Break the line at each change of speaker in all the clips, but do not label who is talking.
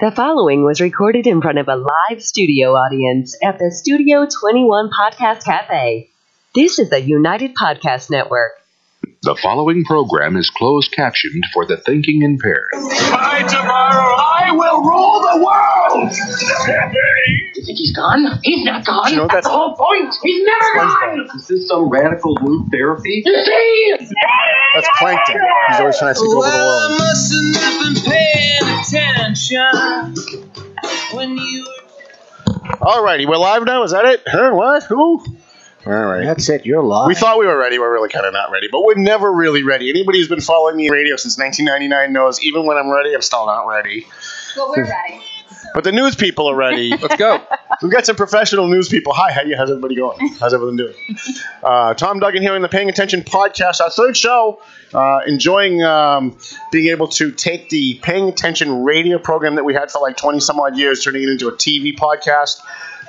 The following was recorded in front of a live studio audience at the Studio 21 Podcast Cafe. This is the United Podcast Network.
The following program is closed captioned for the thinking impaired.
By tomorrow, I will rule the world!
You think he's gone? He's not gone.
You know,
that's the whole point. He's never gone.
Is this some radical loop therapy?
You see?
That's Plankton. He's always trying to take over the world.
I must have not been paying attention when you were...
Alrighty, we're live now. Is that it? Huh? What? Who? All right.
That's it. You're live.
We thought we were ready. We're really kind of not ready, but we're never really ready. Anybody who's been following me in radio since 1999 knows even when I'm ready, I'm still not ready.
Well, we're ready.
But the news people are ready. Let's go. We've got some professional news people. Hi, how's everybody going? How's everyone doing? Tom Duggan here in the Paying Attention podcast, our third show. Enjoying being able to take the Paying Attention radio program that we had for like 20 some odd years, turning it into a TV podcast.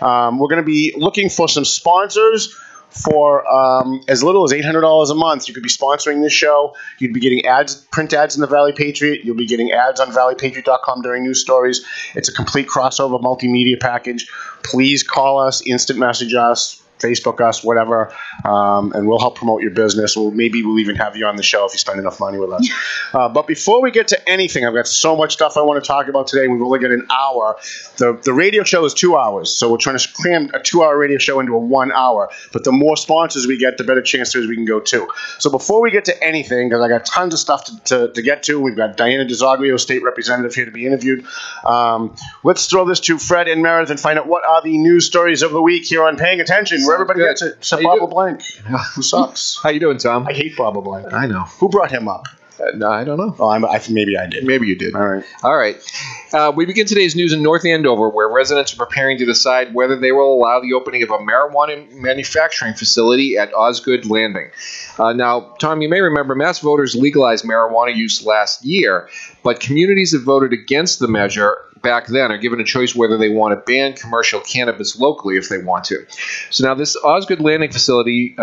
We're going to be looking for some sponsors for as little as $800 a month. You could be sponsoring this show. You'd be getting ads, print ads in the Valley Patriot. You'll be getting ads on valleypatriot.com during news stories. It's a complete crossover multimedia package. Please call us, instant message us, Facebook us, whatever, and we'll help promote your business. Maybe we'll even have you on the show if you spend enough money with us. But before we get to anything, I've got so much stuff I want to talk about today. We've only got an hour. The radio show is 2 hours, so we're trying to cram a 2-hour radio show into a 1 hour. But the more sponsors we get, the better chance there is we can go to. So before we get to anything, because I got tons of stuff to get to, we've got Diana DiZoglio, state representative, here to be interviewed. Let's throw this to Fred and Meredith and find out what are the news stories of the week here on Paying Attention. Everybody gets it, except Bob LeBlanc, who sucks.
How you doing, Tom?
I hate Bob LeBlanc.
I know.
Who brought him up?
No, I don't know.
Oh, maybe I did.
Maybe you did.
All
right. We begin today's news in North Andover, where residents are preparing to decide whether they will allow the opening of a marijuana manufacturing facility at Osgood Landing. Now, Tom, you may remember Mass voters legalized marijuana use last year, but communities that voted against the measure back then are given a choice whether they want to ban commercial cannabis locally if they want to. So now this Osgood Landing facility,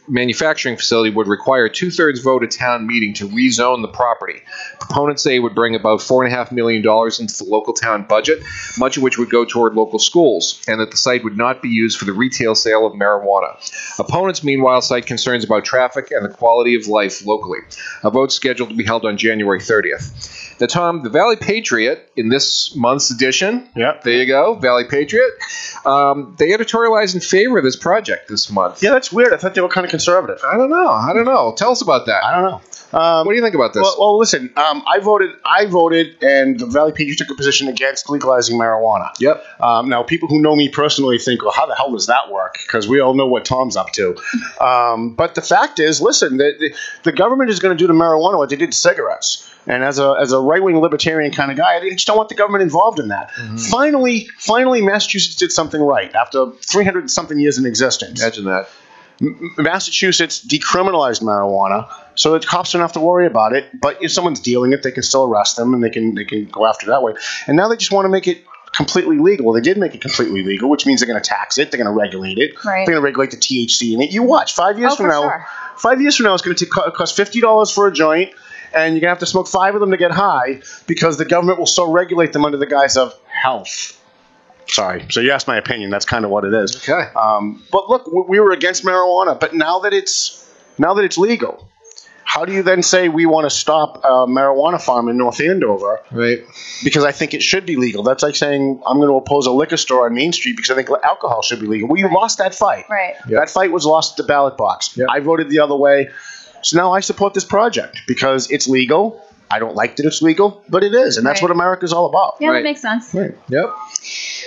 manufacturing facility, would require a 2/3 vote at town meeting to rezone the property. Proponents say it would bring about $4.5 million into the local town budget, much of which would go toward local schools, and that the site would not be used for the retail sale of marijuana. Opponents, meanwhile, cite concerns about traffic and the quality of life locally. A vote scheduled to be held on January 30th. Now, Tom, the Valley Patriot, in this month's edition, there you go, Valley Patriot, they editorialized in favor of this project this month.
Yeah, that's weird. I thought they were kind of conservative.
I don't know. Tell us about that.
I don't know.
What do you think about this?
Well, listen, I voted, and the Valley Patriot took a position against legalizing marijuana.
Yep.
Now, people who know me personally think, well, how the hell does that work? Because we all know what Tom's up to. But the fact is, listen, the government is going to do to marijuana what they did to cigarettes. And as a right-wing libertarian kind of guy, I just don't want the government involved in that. Mm-hmm. Finally, Massachusetts did something right after 300-something years in existence.
Imagine that.
Massachusetts decriminalized marijuana, so the cops don't have to worry about it. But if someone's dealing it, they can still arrest them, and they can go after it that way. And now they just want to make it completely legal. Well, they did make it completely legal, which means they're going to tax it. They're going to regulate it.
Right.
They're going to regulate the THC in it. You watch. 5 years from now,
sure.
5 years from now, it's going to cost $50 for a joint. And you're going to have to smoke 5 of them to get high because the government will so regulate them under the guise of health. Sorry. So you asked my opinion. That's kind of what it is.
Okay.
But look, we were against marijuana. But now that it's legal, how do you then say we want to stop a marijuana farm in North Andover?
Right.
Because I think it should be legal. That's like saying I'm going to oppose a liquor store on Main Street because I think alcohol should be legal. Well, you lost that fight.
Right.
Yep. That fight was lost at the ballot box. Yep. I voted the other way. So now I support this project because it's legal. I don't like that it's legal, but it is. And that's what America's all about.
Yeah, that makes sense.
Right.
Yep.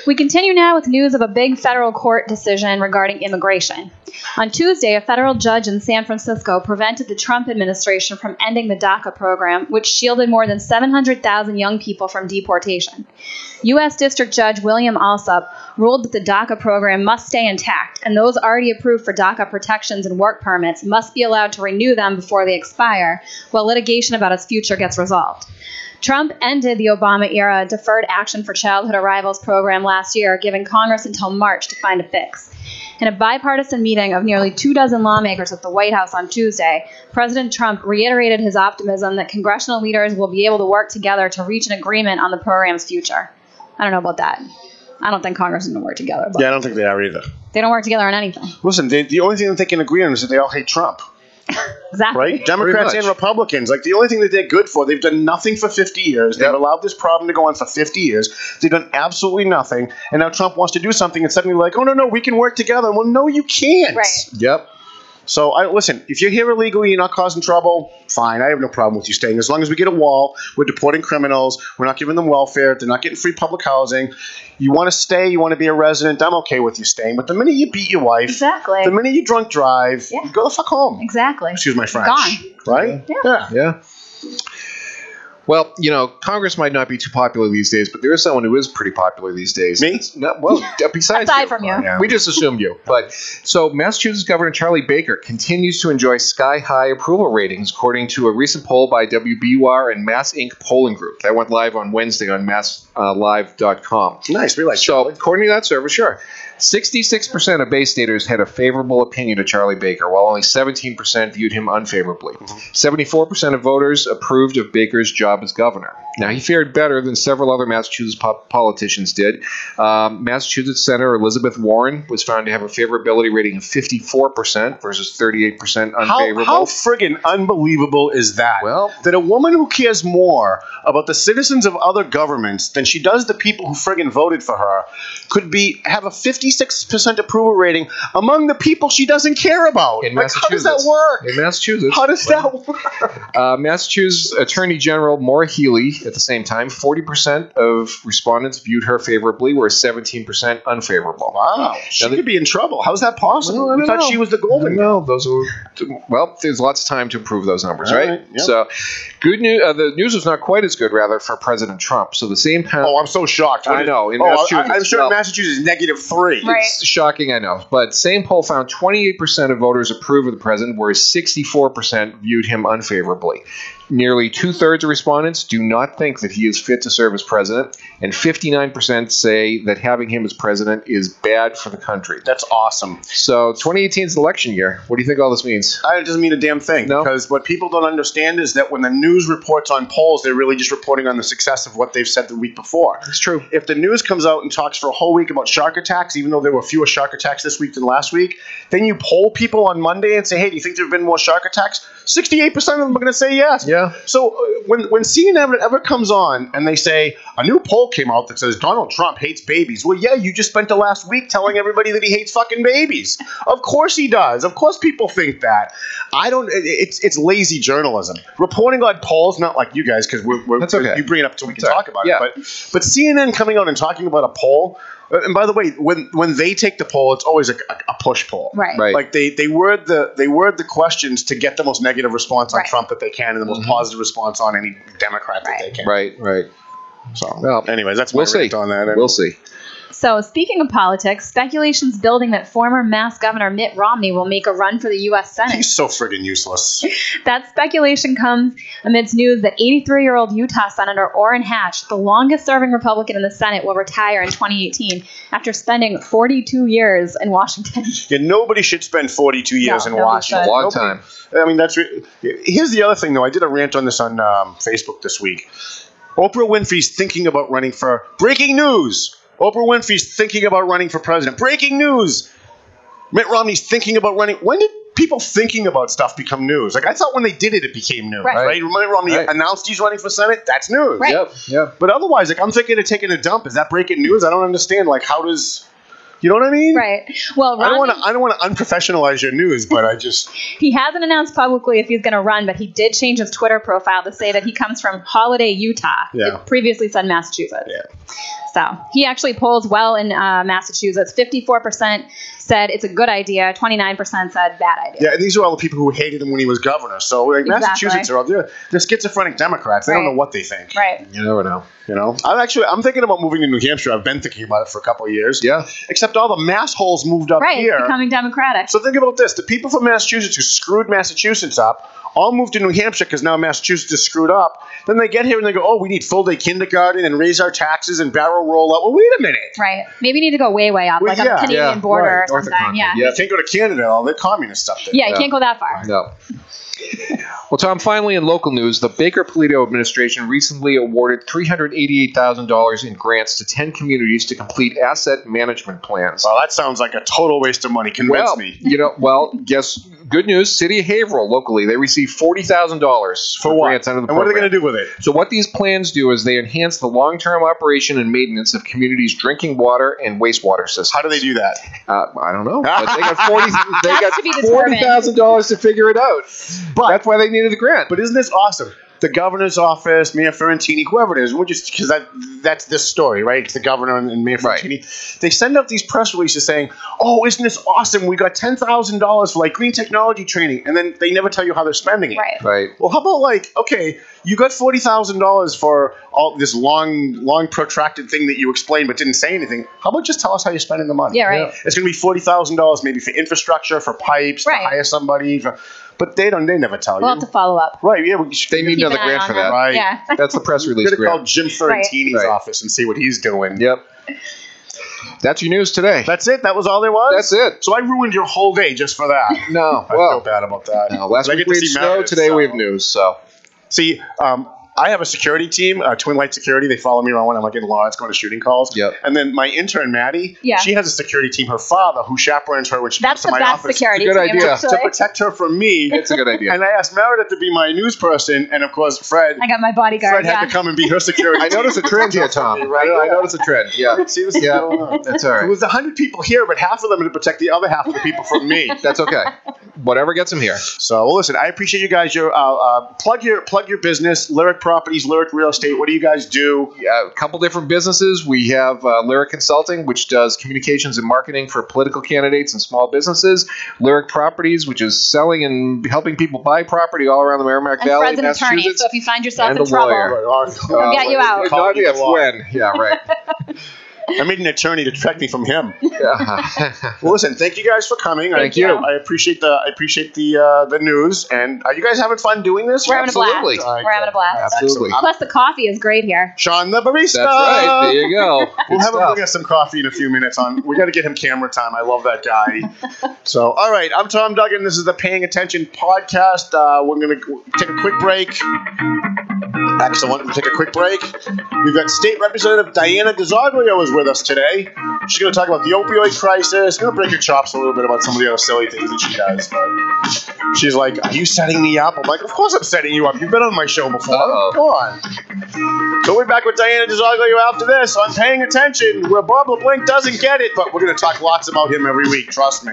We continue now with news of a big federal court decision regarding immigration. On Tuesday, a federal judge in San Francisco prevented the Trump administration from ending the DACA program, which shielded more than 700,000 young people from deportation. U.S. District Judge William Alsup ruled that the DACA program must stay intact, and those already approved for DACA protections and work permits must be allowed to renew them before they expire, while litigation about its future gets resolved. Trump ended the Obama-era Deferred Action for Childhood Arrivals program last year, giving Congress until March to find a fix. In a bipartisan meeting of nearly 24 lawmakers at the White House on Tuesday, President Trump reiterated his optimism that congressional leaders will be able to work together to reach an agreement on the program's future. I don't know about that. I don't think Congress is going to work together. But
Yeah, I don't think they are either.
they don't work together on anything.
Listen, the only thing that they can agree on is that they all hate Trump.
Exactly.
Right? Democrats and Republicans. Like, the only thing that they're good for, they've done nothing for 50 years. They've allowed this problem to go on for 50 years. They've done absolutely nothing. And now Trump wants to do something and suddenly like, oh, no, we can work together. Well, no, you can't.
Right.
Yep.
So, listen, if you're here illegally, you're not causing trouble, fine. I have no problem with you staying. As long as we get a wall, we're deporting criminals, we're not giving them welfare, they're not getting free public housing. You want to stay, you want to be a resident, I'm okay with you staying. But the minute you beat your wife,
Exactly.
the minute you drunk drive,
Yeah.
go the fuck home.
Exactly.
Excuse my French.
Gone.
Right?
Yeah.
Yeah. Well, Congress might not be too popular these days, but there is someone who is pretty popular these days.
Me?
Besides
Aside
you.
from you.
Yeah.
We just assumed you. But so Massachusetts Governor Charlie Baker continues to enjoy sky-high approval ratings, according to a recent poll by WBUR and Mass Inc. polling group. That went live on Wednesday on masslive.com.
Nice. We like
So,
Charlie.
according to that service, sure. 66% of Bay Staters had a favorable opinion of Charlie Baker, while only 17% viewed him unfavorably. 74% of voters approved of Baker's job as governor. Now, he fared better than several other Massachusetts politicians did. Massachusetts Senator Elizabeth Warren was found to have a favorability rating of 54% versus 38% unfavorable.
How friggin' unbelievable is that?
Well-
that a woman who cares more about the citizens of other governments than she does the people who friggin' voted for her could have a 56% approval rating among the people she doesn't care about.
In
Like, how does that
Massachusetts.
work?
In Massachusetts.
How does that work?
Massachusetts Attorney General Maura Healey, at the same time, 40% of respondents viewed her favorably, whereas 17% unfavorable.
Wow. She could be in trouble. How's that possible?
Well, I
I
don't
thought
know.
she was the golden girl.
No, those are there's lots of time to improve those numbers,
All
right?
right, yep.
So, good news. The news was not quite as good, rather, for President Trump. So the same pound.
Oh, I'm so shocked.
I know. In
I'm
Massachusetts,
sure
well,
Massachusetts is -3.
Right.
It's shocking, I know. But same poll found 28% of voters approve of the president, whereas 64% viewed him unfavorably. Nearly two-thirds of respondents do not think that he is fit to serve as president, and 59% say that having him as president is bad for the country.
That's awesome.
So 2018 is election year. What do you think all this means?
It doesn't mean a damn thing.
No?
Because what people don't understand is that when the news reports on polls, they're really just reporting on the success of what they've said the week before.
It's true.
If the news comes out and talks for a whole week about shark attacks, even though there were fewer shark attacks this week than last week, then you poll people on Monday and say, hey, do you think there have been more shark attacks? 68% of them are going to say yes.
Yeah.
So when CNN ever comes on and they say, a new poll came out that says Donald Trump hates babies. Well, yeah, you just spent the last week telling everybody that he hates fucking babies. Of course he does. Of course people think that. It's lazy journalism. Reporting on polls, not like you guys, because
That's okay.
you bring it up so we can
That's
talk about
yeah.
it. But CNN coming out and talking about a poll, and by the way, when they take the poll, it's always a push poll.
Right.
Right.
Like they word the questions to get the most negative response on
Right.
Trump that they can, and the most positive response on any Democrat that they can.
Right.
So,
Well,
anyways, that's my
we'll see.
rant on that.
We'll see.
So, speaking of politics, speculation's building that former Mass Governor Mitt Romney will make a run for the U.S. Senate.
He's so friggin' useless.
That speculation comes amidst news that 83-year-old Utah Senator Orrin Hatch, the longest-serving Republican in the Senate, will retire in 2018 after spending 42 years in Washington.
Yeah, nobody should spend 42 years
No,
in
nobody
Washington.
should.
Long time.
I mean, here's the other thing, though. I did a rant on this on Facebook this week. Oprah Winfrey's thinking about running for breaking news. Oprah Winfrey's thinking about running for president. Breaking news. Mitt Romney's thinking about running. When did people thinking about stuff become news? Like, I thought when they did it, it became news.
Right.
Right? Mitt Romney announced he's running for Senate. That's news.
Right.
Yep.
But otherwise, like, I'm thinking of taking a dump. Is that breaking news? I don't understand. Like, how does... You know what I mean?
Right. Well,
I
Romney,
don't want to unprofessionalize your news, but I just...
he hasn't announced publicly if he's going to run, but he did change his Twitter profile to say that he comes from Holiday, Utah.
Yeah.
It previously said Massachusetts.
Yeah.
So he actually polls well in Massachusetts. 54% said it's a good idea. 29% said bad idea.
Yeah, and these are all the people who hated him when he was governor. So like,
Exactly.
Massachusetts are all they're schizophrenic Democrats. They don't know what they think.
Right.
You never know.
You know, I'm thinking about moving to New Hampshire. I've been thinking about it for a couple of years.
Yeah.
Except all the mass holes moved up
Right.
here.
It's becoming Democratic.
So think about this: the people from Massachusetts who screwed Massachusetts up all moved to New Hampshire because now Massachusetts is screwed up. Then they get here and they go, oh, we need full-day kindergarten and raise our taxes and barrel roll up. Well, wait a minute.
Right. Maybe you need to go way, way up,
Well,
like on the Canadian border or something. Yeah.
You can't go to Canada, all the communist stuff there.
Yeah, you can't go that far.
No. Well, Tom, finally in local news, the Baker-Polito administration recently awarded $388,000 in grants to 10 communities to complete asset management plans.
Well, that sounds like a total waste of money. Convince me.
Guess good news. City of Haverhill, locally, they received $40,000 for grants under the program.
And what are they going to do with it?
So what these plans do is they enhance the long-term operation and maintenance of communities' drinking water and wastewater systems.
How do they do that?
I don't know. But they got $40,000 to figure it out.
But
that's why they needed the grant.
But isn't this awesome? The governor's office, Mayor Ferrantini, whoever it is, because that's this story, right? It's the governor and Mayor Ferrantini. Right. They send out these press releases saying, "Oh, isn't this awesome? We got $10,000 for like green technology training," and then they never tell you how they're spending it.
Right.
Well, how about okay, you got $40,000 for all this long protracted thing that you explained but didn't say anything. How about just tell us how you're spending the money?
Yeah, right.
It's going to be $40,000 maybe for infrastructure, for pipes, to hire somebody. But they never tell you.
We'll have to follow up.
Right, yeah.
They need another grant for that.
Right.
Yeah.
That's the press release
grant.
grant.
Call Jim Ferrantini's office and see what he's doing.
Yep. That's your news today.
That's it? That was all there was?
That's it.
So I ruined your whole day just for that.
No.
I feel bad about that.
No, last week we had snow. Today we have news. So.
See, I have a security team, Twin Light Security. They follow me around when I'm in Lawrence going to shooting calls.
Yep.
And then my intern, Maddie, she has a security team. Her father, who chaperones her when she comes to my office.
That's the best security
team,
actually.
To protect her from me.
It's a good idea.
And I asked Meredith to be my news person, and of course, Fred.
I got my bodyguard.
Fred had to come and be her security.
I noticed a trend here, Tom. I noticed a trend. Yeah.
See, this is going on.
That's all right.
There was 100 people here, but half of them to protect the other half of the people from me.
That's okay. Whatever gets them here.
So, well, listen, I appreciate you guys. Plug your business, Lyric Properties, Lyric Real Estate. What do you guys do?
A couple different businesses. We have Lyric Consulting, which does communications and marketing for political candidates and small businesses. Lyric Properties, which is selling and helping people buy property all around the Merrimac Valley,
Fred's an attorney, so if you find yourself in
trouble,
we'll get you out.
Not if, when. Yeah, right.
I made an attorney to protect me from him. Well, listen, thank you guys for coming.
Thank you.
I appreciate the news. And are you guys having fun doing this?
We're having a blast. We're having a blast.
Absolutely.
Plus, the coffee is great here.
Sean the barista.
That's right. There you go.
We'll have him bring us some coffee in a few minutes. We got to get him camera time. I love that guy. So, all right. I'm Tom Duggan. This is the Paying Attention podcast. We're going to take a quick break. Excellent. We'll take a quick break. We've got State Representative Diana DiZoglio is with us today. She's going to talk about the opioid crisis. Going to break her chops a little bit about some of the other silly things that she does. But she's like, "Are you setting me up?" I'm like, "Of course I'm setting you up. You've been on my show before. Go on." So we're back with Diana DiZoglio after this on Paying Attention, where Bob LeBlanc doesn't get it, but we're going to talk lots about him every week. Trust me.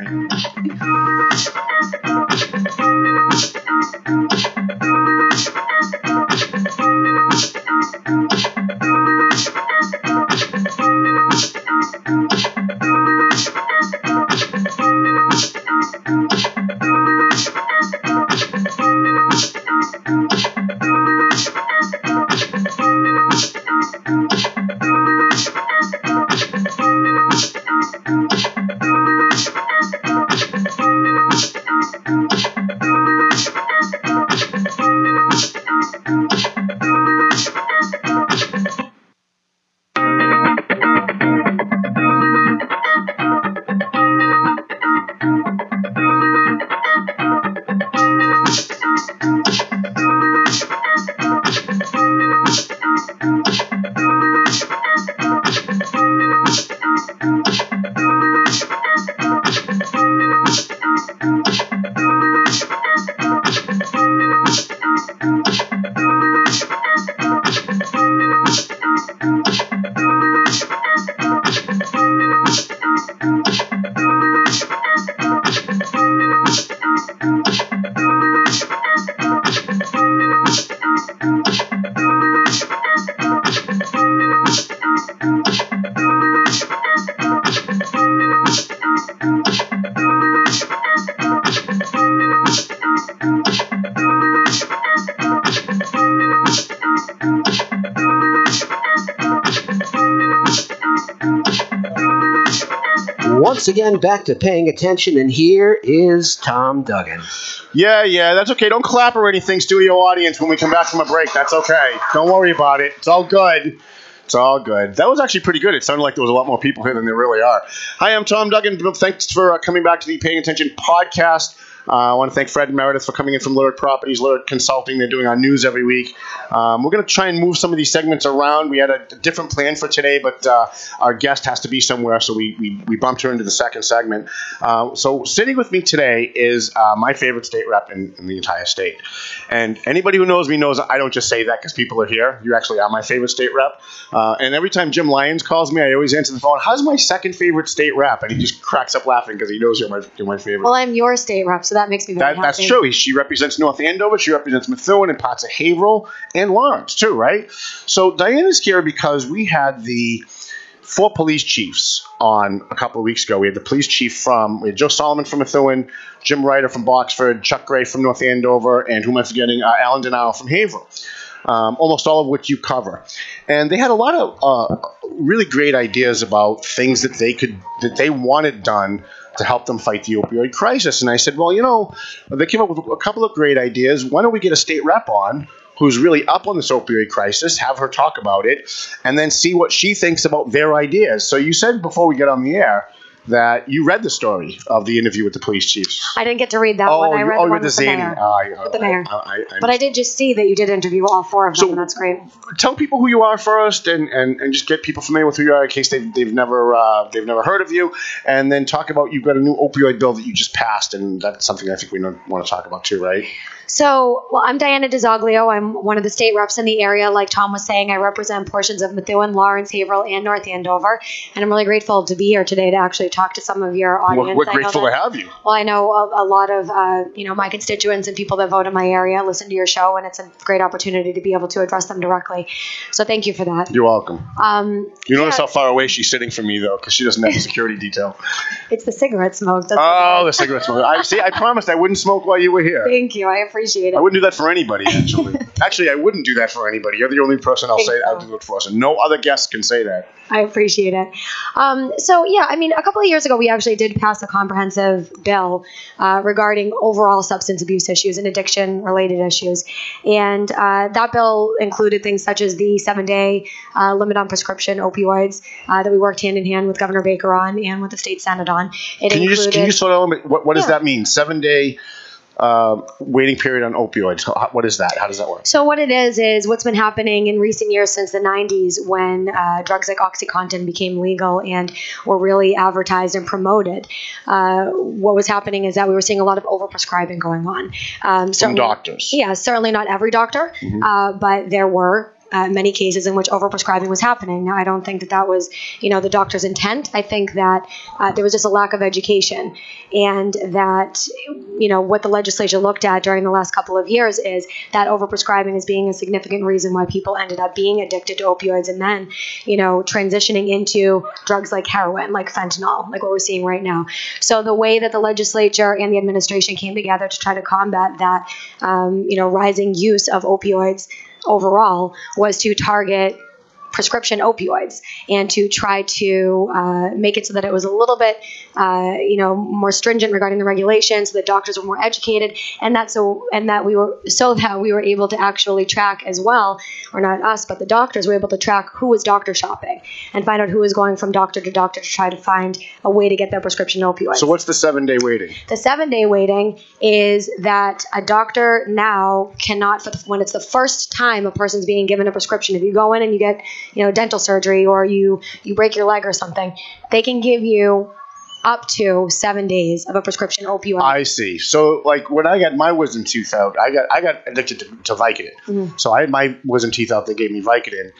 once again back to paying attention, and here is Tom Duggan.
Yeah, that's okay. Don't clap or anything, studio audience, when we come back from a break. That's okay. Don't worry about it. It's all good. It's all good. That was actually pretty good. It sounded like there was a lot more people here than there really are. Hi, I'm Tom Duggan. Thanks for coming back to the Paying Attention podcast. I want to thank Fred and Meredith for coming in from Lyric Properties, Lyric Consulting. They're doing our news every week. We're going to try and move some of these segments around. We had a different plan for today, but our guest has to be somewhere, so we bumped her into the second segment. So sitting with me today is my favorite state rep in the entire state. And anybody who knows me knows I don't just say that because people are here. You actually are my favorite state rep. And every time Jim Lyons calls me, I always answer the phone, how's my second favorite state rep? And he just cracks up laughing because he knows you're my favorite.
Well, I'm your state rep, so that makes me very happy.
That's true. She represents North Andover. She represents Methuen and parts of Haverhill and Lawrence, too, right? So Diana's here because we had the 4 police chiefs on a couple of weeks ago. We had the police chief we had Joe Solomon from Methuen, Jim Ryder from Boxford, Chuck Gray from North Andover, and who am I forgetting? Alan Denaro from Haverhill. Almost all of which you cover. And they had a lot of really great ideas about things that they wanted done to help them fight the opioid crisis. And I said, well, they came up with a couple of great ideas. Why don't we get a state rep on who's really up on this opioid crisis, have her talk about it, and then see what she thinks about their ideas. So you said before we get on the air that you read the story of the interview with the police chiefs.
I didn't get to read that one. I read the one with the mayor. With the mayor. But I did just see that you did interview all 4 of them, and that's great.
Tell people who you are first, and just get people familiar with who you are in case they've never heard of you, and then talk about you've got a new opioid bill that you just passed, and that's something I think we want to talk about too, right?
So, I'm Diana DiZoglio. I'm one of the state reps in the area. Like Tom was saying, I represent portions of Methuen, Lawrence, Haverhill, and North Andover. And I'm really grateful to be here today to actually talk to some of your audience.
We're grateful to have you.
Well, I know a lot of my constituents and people that vote in my area listen to your show, and it's a great opportunity to be able to address them directly. So thank you for that.
You're welcome. You notice how far away she's sitting from me, though, because she doesn't have a security detail.
It's the cigarette smoke.
The cigarette smoke. I promised I wouldn't smoke while you were here.
Thank you. I appreciate it.
I wouldn't do that for anybody, actually. Actually, I wouldn't do that for anybody. You're the only person I'll do it for. So no other guests can say that.
I appreciate it. A couple of years ago, we actually did pass a comprehensive bill regarding overall substance abuse issues and addiction-related issues. And that bill included things such as the 7-day limit on prescription opioids that we worked hand-in-hand with Governor Baker on and with the state Senate on.
Can you sort of what does that mean? 7-day waiting period on opioids. What is that? How does that work?
So what it is what's been happening in recent years since the 90s when drugs like OxyContin became legal and were really advertised and promoted. What was happening is that we were seeing a lot of overprescribing going on.
From doctors.
Yeah, certainly not every doctor, but there were many cases in which overprescribing was happening. Now, I don't think that was, the doctor's intent. I think that there was just a lack of education, and that, what the legislature looked at during the last couple of years is that overprescribing as being a significant reason why people ended up being addicted to opioids and then, transitioning into drugs like heroin, like fentanyl, like what we're seeing right now. So the way that the legislature and the administration came together to try to combat that, rising use of opioids overall was to target prescription opioids and to try to make it so that it was a little bit, more stringent regarding the regulations, so that doctors were more educated, and that we were able to actually track as well, or not us, but the doctors were able to track who was doctor shopping and find out who was going from doctor to doctor to try to find a way to get their prescription opioids.
So what's the 7-day waiting?
The 7-day waiting is that a doctor now cannot, when it's the first time a person's being given a prescription, if you go in and you get dental surgery or you break your leg or something, they can give you up to 7 days of a prescription opioid.
I see. So, like when I got my wisdom tooth out, I got addicted to Vicodin. Mm-hmm. So I had my wisdom teeth out. They gave me Vicodin.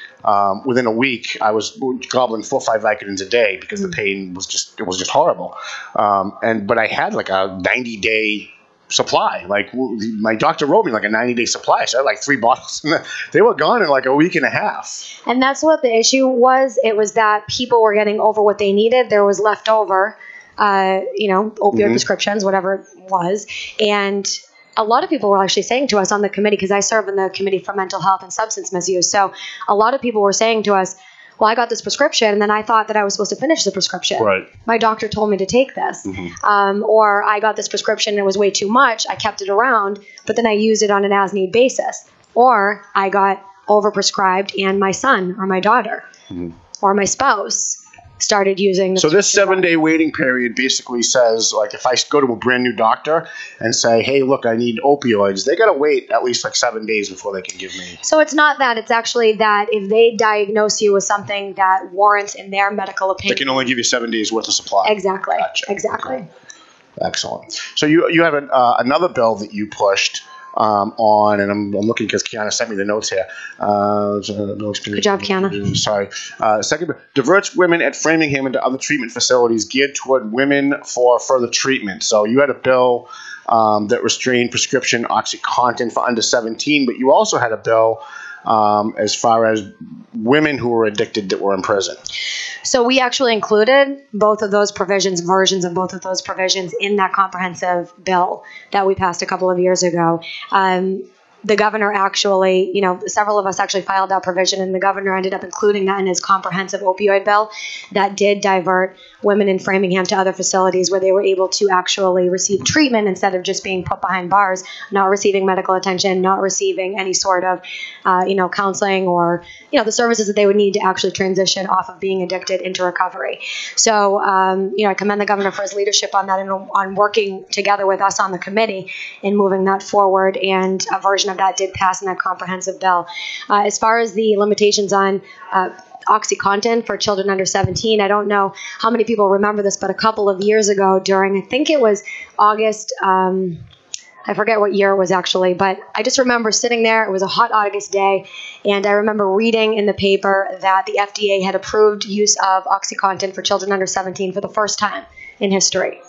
Within a week, I was gobbling 4 or 5 Vicodins a day because the pain was just horrible. But I had like a 90-day supply. Like my doctor wrote me like a 90-day supply. So I had like 3 bottles, and they were gone in like a week and a half.
And that's what the issue was. It was that people were getting over what they needed. There was left over, opioid prescriptions, whatever it was, and a lot of people were actually saying to us on the committee, because I serve in the committee for mental health and substance misuse. So a lot of people were saying to us, well, I got this prescription, and then I thought that I was supposed to finish the prescription.
Right.
My doctor told me to take this. Or I got this prescription and it was way too much. I kept it around, but then I used it on an as-need basis. Or I got overprescribed and my son or my daughter or my spouse started using the
So this 7-day waiting period basically says, like, if I go to a brand new doctor and say, hey, look, I need opioids, they got to wait at least like 7 days before they can give me.
So it's not that. It's actually that if they diagnose you with something that warrants in their medical opinion.
They can only give you 7 days worth of supply.
Exactly.
Gotcha.
Exactly.
Okay. Excellent. So you have another bill that you pushed on, and I'm looking because Kiana sent me the notes here.
Good job, Kiana.
Sorry. Second, diverts women at Framingham into other treatment facilities geared toward women for further treatment. So you had a bill that restrained prescription OxyContin for under 17, but you also had a bill as far as women who were addicted that were in prison.
So we actually included both of those provisions, versions of both of those provisions in that comprehensive bill that we passed a couple of years ago. The governor actually, several of us actually filed that provision, and the governor ended up including that in his comprehensive opioid bill that did divert women in Framingham to other facilities where they were able to actually receive treatment instead of just being put behind bars, not receiving medical attention, not receiving any sort of, counseling or, the services that they would need to actually transition off of being addicted into recovery. So, I commend the governor for his leadership on that and on working together with us on the committee in moving that forward, and a version of that did pass in that comprehensive bill. As far as the limitations on OxyContin for children under 17, I don't know how many people remember this, but a couple of years ago during, I think it was August, I forget what year it was actually, but I just remember sitting there. It was a hot August day, and I remember reading in the paper that the FDA had approved use of OxyContin for children under 17 for the first time in history.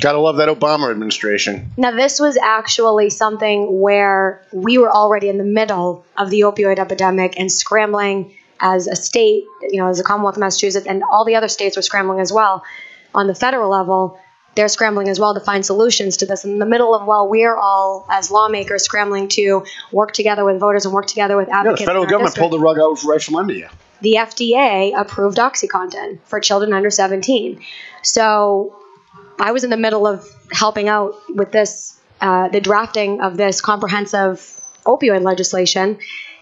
Gotta love that Obama administration.
Now, this was actually something where we were already in the middle of the opioid epidemic and scrambling as a state, as the Commonwealth of Massachusetts, and all the other states were scrambling as well. On the federal level, they're scrambling as well to find solutions to this. In the middle of, while we're all, as lawmakers, scrambling to work together with voters and work together with advocates.
The federal government pulled the rug out right from under you.
The FDA approved OxyContin for children under 17. So I was in the middle of helping out with this, the drafting of this comprehensive opioid legislation.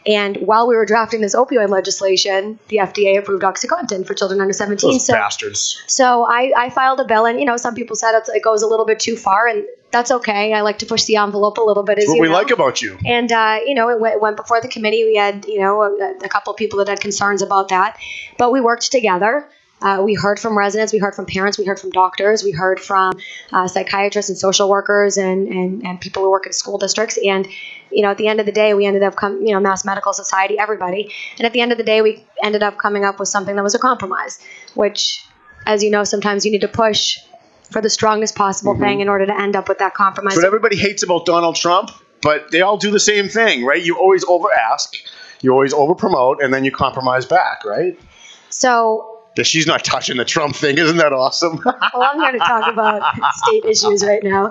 And while we were drafting this opioid legislation, the FDA approved OxyContin for children under 17.
Those bastards.
So I filed a bill, and some people said it goes a little bit too far, and that's okay. I like to push the envelope a little bit.
That's what we like about you.
And it went before the committee. We had a couple of people that had concerns about that, but we worked together. We heard from residents, we heard from parents, we heard from doctors, we heard from psychiatrists and social workers and people who work in school districts. And, at the end of the day, we ended up, Mass Medical Society, everybody. And at the end of the day, we ended up coming up with something that was a compromise, which, as you know, sometimes you need to push for the strongest possible thing in order to end up with that compromise.
That's what everybody hates about Donald Trump, but they all do the same thing, right? You always over-ask, you always over-promote, and then you compromise back, right?
So
she's not touching the Trump thing. Isn't that awesome?
Well, I'm here to talk about state issues right now.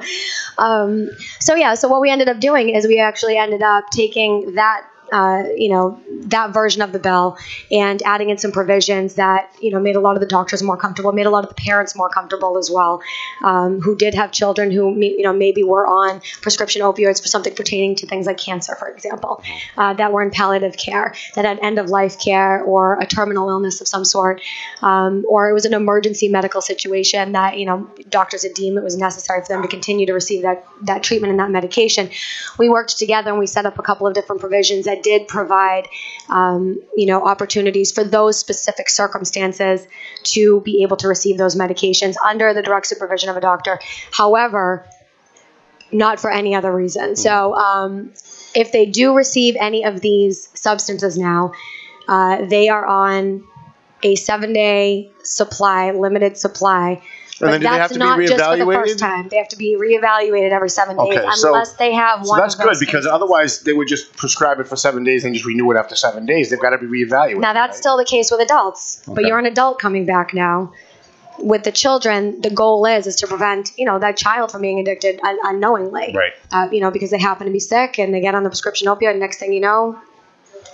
So what we ended up doing is we actually ended up taking that, that version of the bill and adding in some provisions that, made a lot of the doctors more comfortable, made a lot of the parents more comfortable as well, who did have children who, maybe were on prescription opioids for something pertaining to things like cancer, for example, that were in palliative care, that had end-of-life care or a terminal illness of some sort, or it was an emergency medical situation that, doctors had deemed it was necessary for them to continue to receive that treatment and that medication. We worked together and we set up a couple of different provisions that did provide, opportunities for those specific circumstances to be able to receive those medications under the direct supervision of a doctor. However, not for any other reason. So if they do receive any of these substances now, they are on a 7-day supply, limited supply.
And then do they have to be reevaluated?
Just for the first time. They have to be reevaluated every 7 days, unless they have one of those.
So that's good, because otherwise they would just prescribe it for 7 days and just renew it after 7 days. They've got to be reevaluated.
Now, that's still the case with adults, but you're an adult coming back now. With the children, the goal is to prevent, that child from being addicted unknowingly.
Right.
Because they happen to be sick and they get on the prescription opioid, and next thing you know,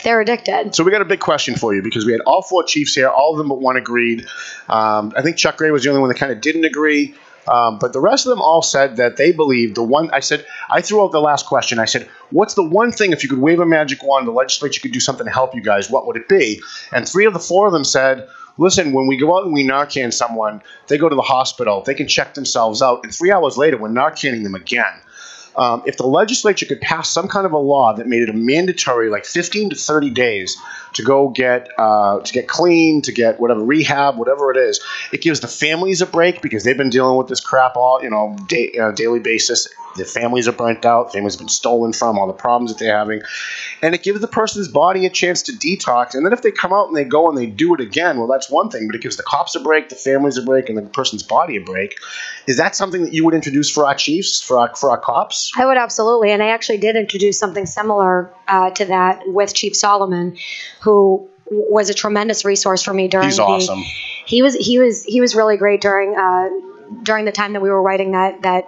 They're addicted.
So we got a big question for you because we had all 4 chiefs here. All of them but one agreed. I think Chuck Gray was the only one that kind of didn't agree. But the rest of them all said that they believe I threw out the last question. I said, what's the one thing, if you could wave a magic wand, the legislature could do something to help you guys, what would it be? And 3 of the 4 of them said, listen, when we go out and we Narcan someone, they go to the hospital, they can check themselves out, and 3 hours later, we're Narcanning them again. If the legislature could pass some kind of a law that made it a mandatory, like 15 to 30 days to go get clean, to get whatever rehab, whatever it is, it gives the families a break because they've been dealing with this crap all, daily basis. The families are burnt out. Families have been stolen from, all the problems that they're having. And it gives the person's body a chance to detox. And then if they come out and they go and they do it again, well, that's one thing. But it gives the cops a break, the families a break, and the person's body a break. Is that something that you would introduce for our chiefs, for our cops?
I would absolutely. And I actually did introduce something similar to that with Chief Solomon, who was a tremendous resource for me during.
He's awesome.
He was really great during the time that we were writing that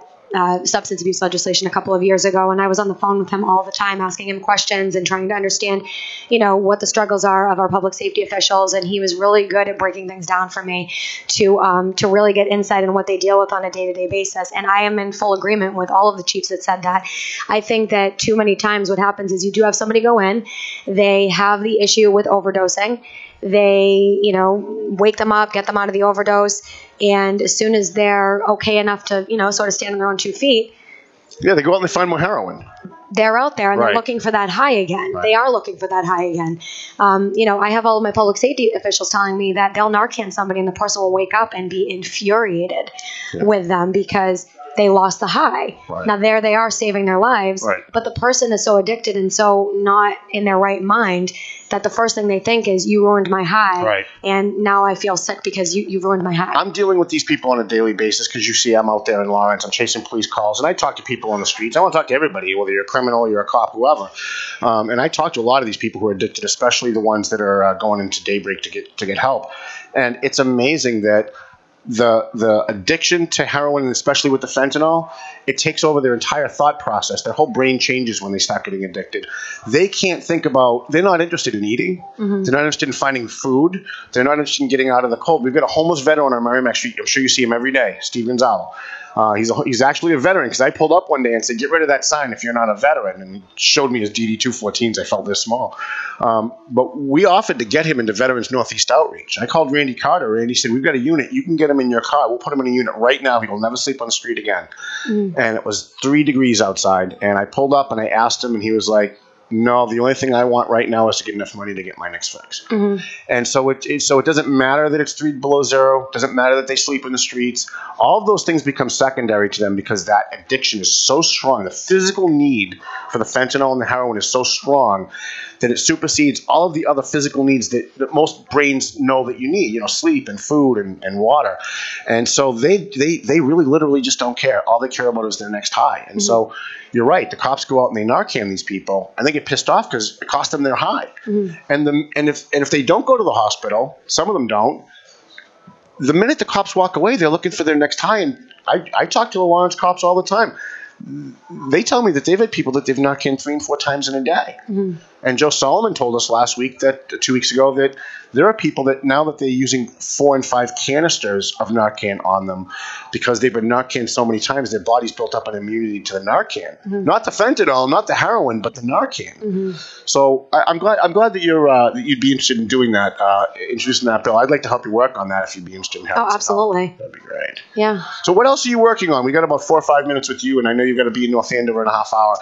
substance abuse legislation a couple of years ago, and I was on the phone with him all the time asking him questions and trying to understand, what the struggles are of our public safety officials, and he was really good at breaking things down for me to really get insight on what they deal with on a day-to-day basis. And I am in full agreement with all of the chiefs that said that. I think that too many times what happens is you do have somebody go in, they have the issue with overdosing, they, wake them up, get them out of the overdose, and as soon as they're okay enough to, sort of stand on their own 2 feet.
Yeah, they go out and they find more heroin.
They're out there and they're looking for that high again. Right. They are looking for that high again. I have all of my public safety officials telling me that they'll Narcan somebody and the person will wake up and be infuriated with them because they lost the high. Right. Now there they are saving their lives, but the person is so addicted and so not in their right mind that the first thing they think is, you ruined my high, and now I feel sick because you ruined my high.
I'm dealing with these people on a daily basis because you see I'm out there in Lawrence. I'm chasing police calls, and I talk to people on the streets. I want to talk to everybody, whether you're a criminal, you're a cop, whoever. And I talk to a lot of these people who are addicted, especially the ones that are going into daybreak to get help. And it's amazing that the addiction to heroin, and especially with the fentanyl, it takes over their entire thought process. Their whole brain changes when they start getting addicted. They can't think about, they're not interested in eating. Mm-hmm. They're not interested in finding food. They're not interested in getting out of the cold. We've got a homeless veteran on Merrimac Street. I'm sure you see him every day, Steve Gonzalo. He's actually a veteran because I pulled up one day and said, get rid of that sign if you're not a veteran. And he showed me his DD-214s. I felt this small. But we offered to get him into Veterans Northeast Outreach. I called Randy Carter. Randy said, we've got a unit. You can get him in your car. We'll put him in a unit right now. He will never sleep on the street again. Mm. And it was 3 degrees outside. And I pulled up and I asked him, and he was like, no, the only thing I want right now is to get enough money to get my next fix. Mm-hmm. And so it doesn't matter that it's 3 below zero. It doesn't matter that they sleep in the streets. All of those things become secondary to them because that addiction is so strong. The physical need for the fentanyl and the heroin is so strong that it supersedes all of the other physical needs that most brains know that you need, sleep and food and water. And so they really literally just don't care. All they care about is their next high. And so you're right. The cops go out and they Narcan these people, and they get pissed off because it costs them their high. Mm-hmm. And if they don't go to the hospital, some of them don't. The minute the cops walk away, they're looking for their next high. And I talk to the Lawrence cops all the time. They tell me that they've had people that they've Narcan 3 and 4 times in a day. Mm-hmm. And Joe Solomon told us last week, 2 weeks ago, that there are people that now that they're using 4 and 5 canisters of Narcan on them because they've been Narcan so many times, their body's built up an immunity to the Narcan. Mm-hmm. Not the fentanyl, not the heroin, but the Narcan. Mm-hmm. So I'm glad that you'd be interested in doing that, introducing that bill. I'd like to help you work on that if you'd be interested in having
Oh, absolutely.
That'd be great.
Yeah.
So what else are you working on? We got about 4 or 5 minutes with you, and I know you've got to be in North Andover in a half hour.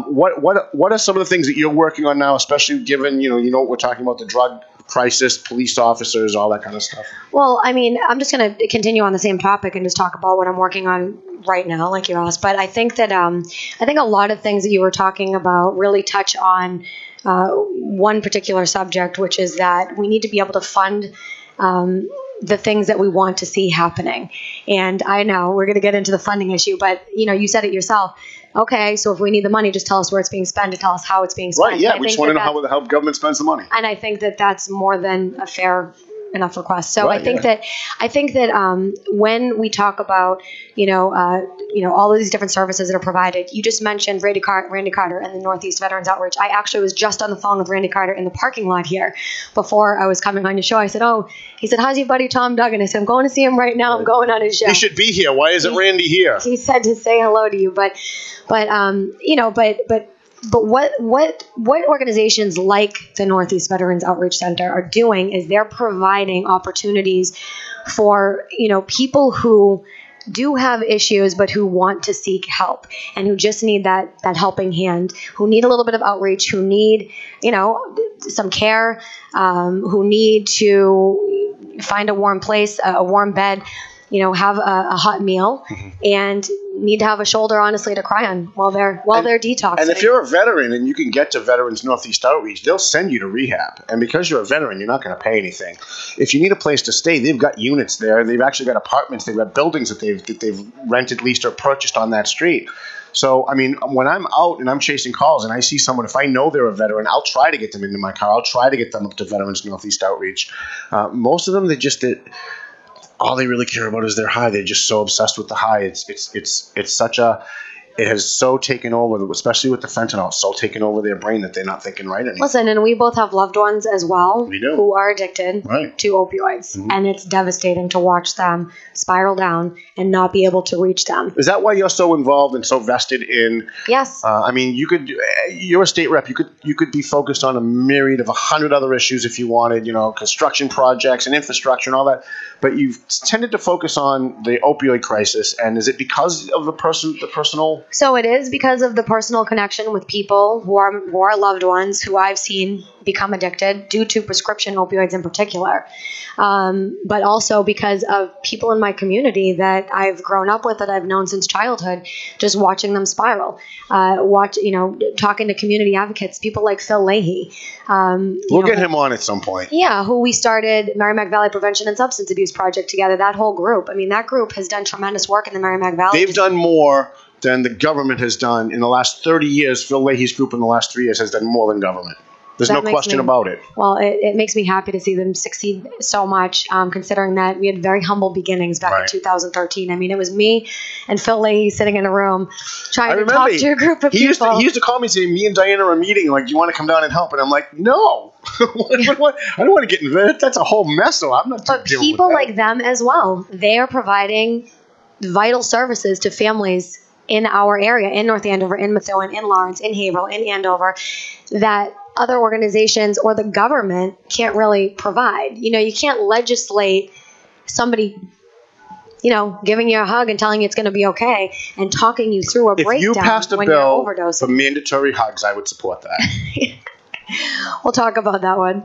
What are some of the things that you're working on now, especially given what we're talking about, the drug crisis, police officers, all that kind of stuff?
Well, I mean, I'm just going to continue on the same topic and just talk about what I'm working on right now, like you asked. But I think that a lot of things that you were talking about really touch on one particular subject, which is that we need to be able to fund the things that we want to see happening. And I know we're going to get into the funding issue, but you said it yourself. Okay, so if we need the money, just tell us where it's being spent and tell us how it's being spent.
Right, yeah, we just want to know how the government spends the money.
And I think that that's more than a fair enough requests. So I think that when we talk about all of these different services that are provided, you just mentioned Randy Carter and the Northeast Veterans Outreach. I actually was just on the phone with Randy Carter in the parking lot here before I was coming on your show. I said, he said, how's your buddy Tom Duggan? I said, I'm going to see him right now. I'm going on his show.
He should be here. Why isn't Randy here?
He said to say hello to you, but what organizations like the Northeast Veterans Outreach Center are doing is they're providing opportunities for, people who do have issues but who want to seek help and who just need that helping hand, who need a little bit of outreach, who need, some care, who need to find a warm place, a warm bed, have a hot meal, and need to have a shoulder, honestly, to cry on while they're detoxing.
And if you're a veteran and you can get to Veterans Northeast Outreach, they'll send you to rehab. And because you're a veteran, you're not going to pay anything. If you need a place to stay, they've got units there. They've actually got apartments. They've got buildings that they've rented, leased, or purchased on that street. So, I mean, when I'm out and I'm chasing calls and I see someone, if I know they're a veteran, I'll try to get them into my car. I'll try to get them up to Veterans Northeast Outreach. Most of them, all they really care about is their high. They're just so obsessed with the high. It has so taken over, especially with the fentanyl, so taken over their brain that they're not thinking right anymore.
Listen, and we both have loved ones as well who are addicted to opioids. Mm-hmm. And it's devastating to watch them spiral down and not be able to reach them.
Is that why you're so involved and so vested in?
Yes.
You're a state rep. You could be focused on a myriad of 100 other issues if you wanted, construction projects and infrastructure and all that. But you've tended to focus on the opioid crisis. And is it because of the personal?
So it is because of the personal connection with people who are loved ones who I've seen become addicted due to prescription opioids in particular. But also because of people in my community that I've grown up with, that I've known since childhood, just watching them spiral. Talking to community advocates, people like Phil Leahy.
We'll get him on at some point.
Yeah, who we started Merrimac Valley Prevention and Substance Abuse Project together, that whole group. I mean, that group has done tremendous work in the Merrimac Valley.
They've done more than the government has done in the last 30 years. Phil Leahy's group in the last 3 years has done more than government. There's no question about it.
Well, it makes me happy to see them succeed so much, considering that we had very humble beginnings back in 2013. I mean, it was me and Phil Leahy sitting in a room trying to talk to a group of people.
He used to call me and say, me and Diana are meeting. Like, do you want to come down and help? And I'm like, no. I don't want to get involved. That's a whole mess. So I'm not dealing with that. But
people like them as well, they are providing vital services to families in our area, in North Andover, in Methuen, in Lawrence, in Haverhill, in Andover, that other organizations or the government can't really provide. You can't legislate somebody, giving you a hug and telling you it's going to be okay and talking you through a breakdown.
If you passed a
when
bill
you're overdosing.
for mandatory hugs, I would support that.
We'll talk about that one.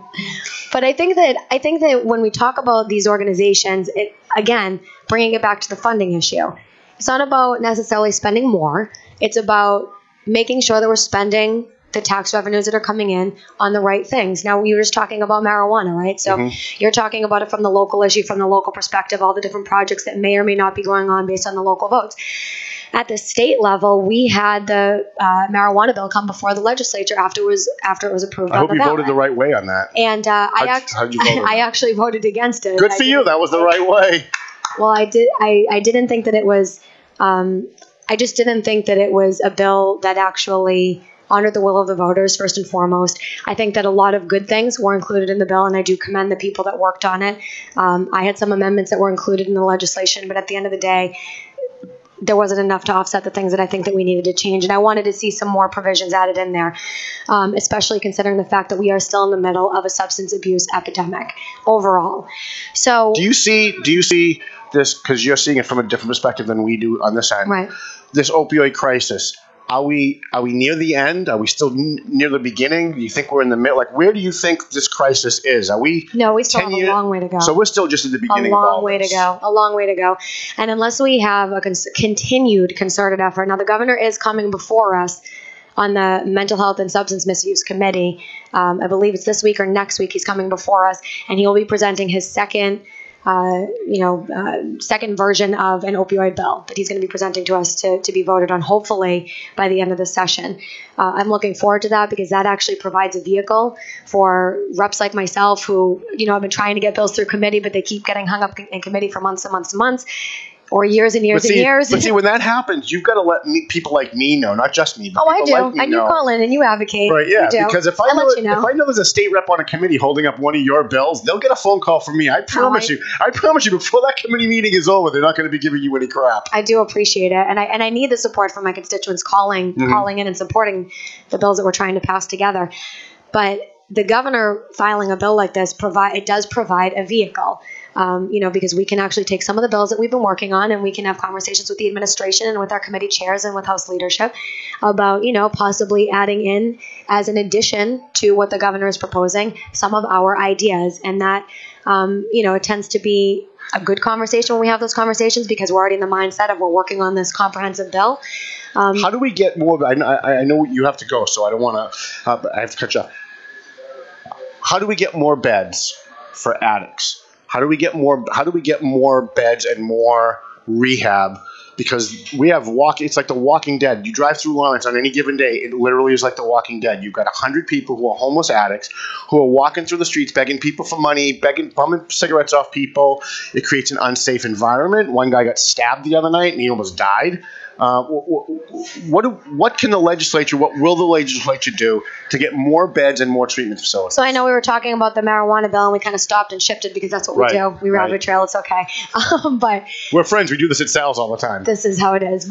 But I think that when we talk about these organizations, again, bringing it back to the funding issue, it's not about necessarily spending more. It's about making sure that we're spending the tax revenues that are coming in on the right things. Now, we were just talking about marijuana, right? So you're talking about it from the local issue, from the local perspective, all the different projects that may or may not be going on based on the local votes. At the state level, we had the marijuana bill come before the legislature after it was approved.
I hope you voted the right way on that.
And I actually voted against it.
Good for you. That was the right way.
Well, I did. I didn't think that it was. I just didn't think that it was a bill that actually honored the will of the voters, first and foremost. I think that a lot of good things were included in the bill, and I do commend the people that worked on it. I had some amendments that were included in the legislation, but at the end of the day, there wasn't enough to offset the things that I think that we needed to change. And I wanted to see some more provisions added in there, especially considering the fact that we are still in the middle of a substance abuse epidemic overall. So
do you see this, because you're seeing it from a different perspective than we do on this end,
right?
This opioid crisis. Are we near the end? Are we still near the beginning? Do you think we're in the middle? Like, where do you think this crisis is? Are we?
No, we still have a long way to go.
So we're still just at the beginning.
A long way to go. And unless we have a continued concerted effort, now the governor is coming before us on the Mental Health and Substance Misuse Committee. I believe it's this week or next week. He's coming before us, and he will be presenting his second second version of an opioid bill that he's going to be presenting to us to be voted on, hopefully by the end of the session. I'm looking forward to that because that actually provides a vehicle for reps like myself who, have been trying to get bills through committee, but they keep getting hung up in committee for months and months and months. Or years and years and years.
But see, when that happens, you've got to let people like me know, not just me. But
I do.
like
and you call in and you advocate.
Right, yeah.
You do.
Because if I know there's a state rep on a committee holding up one of your bills, they'll get a phone call from me. I promise you. I promise you, before that committee meeting is over, they're not going to be giving you any crap.
I do appreciate it. And I need the support from my constituents calling in and supporting the bills that we're trying to pass together. But the governor filing a bill like this does provide a vehicle. Because we can actually take some of the bills that we've been working on and we can have conversations with the administration and with our committee chairs and with House leadership about, possibly adding in as an addition to what the governor is proposing, some of our ideas. And that, it tends to be a good conversation when we have those conversations because we're already in the mindset of we're working on this comprehensive bill.
How do we get more? I know you have to go, so I don't want to, I have to cut you off. How do we get more beds for addicts? How do we get more beds and more rehab? Because we have it's like the Walking Dead. You drive through Lawrence on any given day, it literally is like the Walking Dead. You've got 100 people who are homeless addicts who are walking through the streets begging people for money, bumming cigarettes off people. It creates an unsafe environment. One guy got stabbed the other night and he almost died. What can the legislature, what will the legislature do to get more beds and more treatment facilities?
So I know we were talking about the marijuana bill and we kind of stopped and shifted because that's what we do. We rabbit trail. It's okay. But
we're friends. We do this at Sal's all the time.
This is how it is.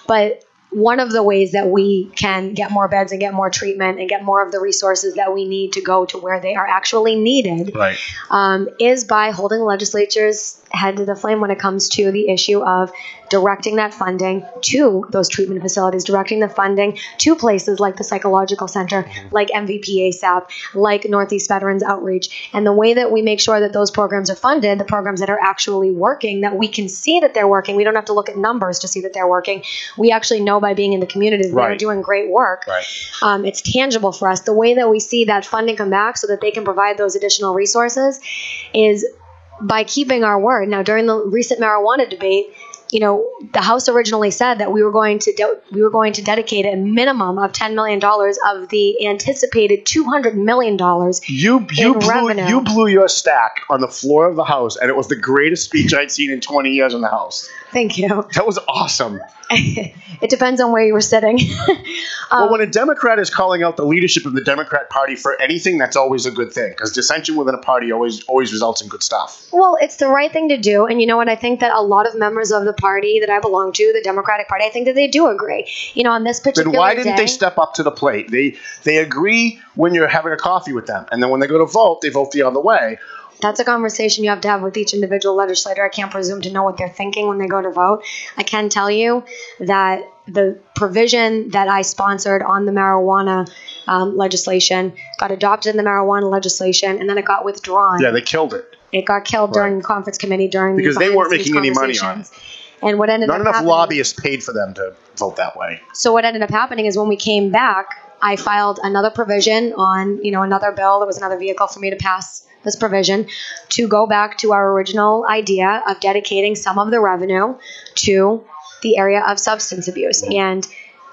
But one of the ways that we can get more beds and get more treatment and get more of the resources that we need to go to where they are actually needed is by holding the legislature's head to the flame when it comes to the issue of directing that funding to those treatment facilities, directing the funding to places like the Psychological Center, like MVP ASAP, like Northeast Veterans Outreach. And the way that we make sure that those programs are funded, the programs that are actually working, that we can see that they're working. We don't have to look at numbers to see that they're working. We actually know by being in the community that they're doing great work. It's tangible for us. The way that we see that funding come back so that they can provide those additional resources is by keeping our word. Now, during the recent marijuana debate, the House originally said that we were going to dedicate a minimum of $10 million of the anticipated $200 million revenue.
You blew your stack on the floor of the House, and it was the greatest speech I'd seen in 20 years in the House.
Thank you.
That was awesome.
It depends on where you were sitting.
Well, when a Democrat is calling out the leadership of the Democrat Party for anything, that's always a good thing, because dissension within a party always results in good stuff.
Well, it's the right thing to do, and you know what? I think that a lot of members of the party that I belong to, the Democratic Party, I think that they do agree. On this particular
Then why didn't they step up to the plate? They agree when you're having a coffee with them, and then when they go to vote, they vote the other way.
That's a conversation you have to have with each individual legislator. I can't presume to know what they're thinking when they go to vote. I can tell you that the provision that I sponsored on the marijuana legislation got adopted in the marijuana legislation, and then it got withdrawn.
Yeah, they killed it.
It got killed during the conference committee because
they weren't making any money on it.
And what ended
Not
up
enough
happening,
lobbyists paid for them to vote that way.
So what ended up happening is when we came back, I filed another provision on another bill. There was another vehicle for me to pass this provision to go back to our original idea of dedicating some of the revenue to the area of substance abuse. And